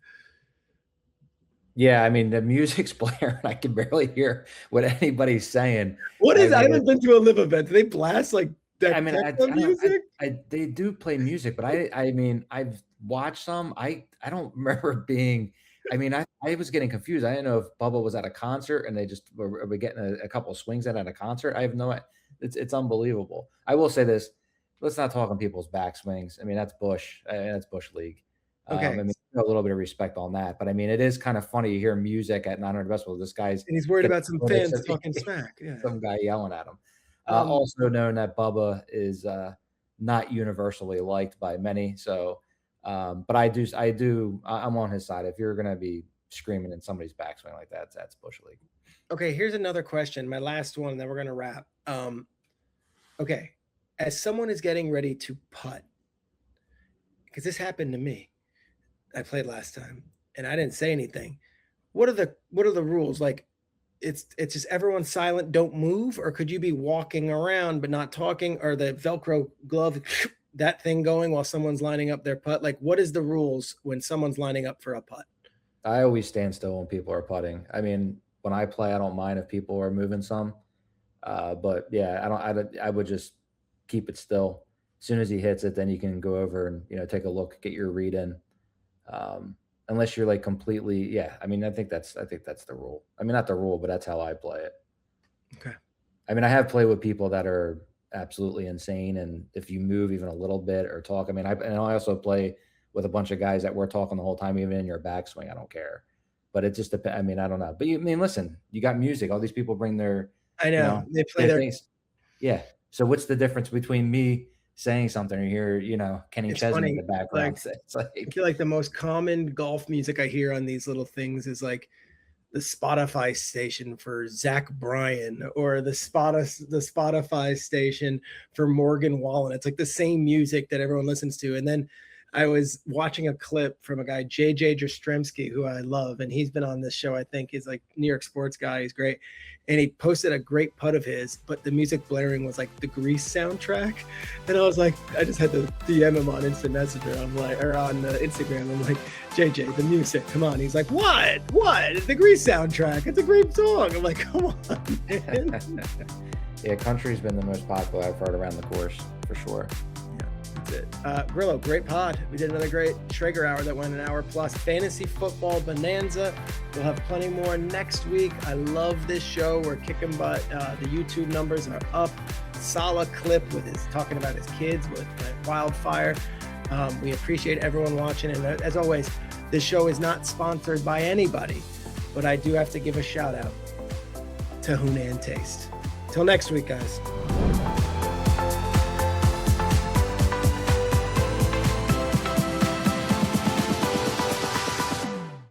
Yeah, I mean, the music's blaring. I can barely hear what anybody's saying. What is? I haven't been to a Live event. Do they blast like that? I mean, music? They do play music, but I mean, I've watched some. I don't remember being. I mean, I was getting confused. I didn't know if Bubba was at a concert and they just were getting a couple of swings at a concert. I have no. It's unbelievable. I will say this. Let's not talk on people's backswings. I mean, that's Bush. That's Bush League. Okay. I mean, a little bit of respect on that, but I mean, it is kind of funny to hear music at 900 decibels. This guy's and he's worried about some fans talking smack. Yeah. Some guy yelling at him. Also known that Bubba is not universally liked by many. So, but I'm on his side. If you're going to be screaming in somebody's backswing like that. That's bush league. Okay, here's another question. My last one, and then we're going to wrap. Okay, as someone is getting ready to putt, because this happened to me. I played last time, and I didn't say anything. What are the rules? Like, it's just everyone silent, don't move, or could you be walking around but not talking, or the Velcro glove, that thing going while someone's lining up their putt? Like, what is the rules when someone's lining up for a putt? I always stand still when people are putting. I mean, when I play, I don't mind if people are moving some. But yeah, I would just keep it still. As soon as he hits it, then you can go over and, you know, take a look, get your read in. Unless you're like completely, yeah. I mean, I think that's the rule. I mean, not the rule, but that's how I play it. Okay. I mean, I have played with people that are absolutely insane, and if you move even a little bit or talk, I mean, I also play with a bunch of guys that we're talking the whole time, even in your backswing. I don't care, but it just depends. I mean, I don't know. But I mean, listen, you got music. All these people bring their, I know, they play their things. Yeah. So what's the difference between me saying something or hear, you know, Kenny Chesney in the background? Like, I feel like the most common golf music I hear on these little things is like the Spotify station for Zach Bryan, or the Spotify station for Morgan Wallen. It's like the same music that everyone listens to. And then I was watching a clip from a guy, JJ Jastrzemski, who I love, and he's been on this show. I think he's like New York sports guy. He's great. And he posted a great putt of his, but the music blaring was like the Grease soundtrack. And I was like, I just had to DM him on Instant Messenger. I'm like, or on Instagram. I'm like, JJ, the music, come on. He's like, what? It's the Grease soundtrack. It's a great song. I'm like, come on, man. Yeah, country's been the most popular I've heard around the course for sure. That's it. Grillo, great pod. We did another great Schrager hour that went an hour plus. Fantasy football bonanza. We'll have plenty more next week. I love this show. We're kicking butt. The YouTube numbers are up. Salah clip with his talking about his kids with wildfire. We appreciate everyone watching. And as always, this show is not sponsored by anybody, but I do have to give a shout out to Hunan Taste. Till next week, guys.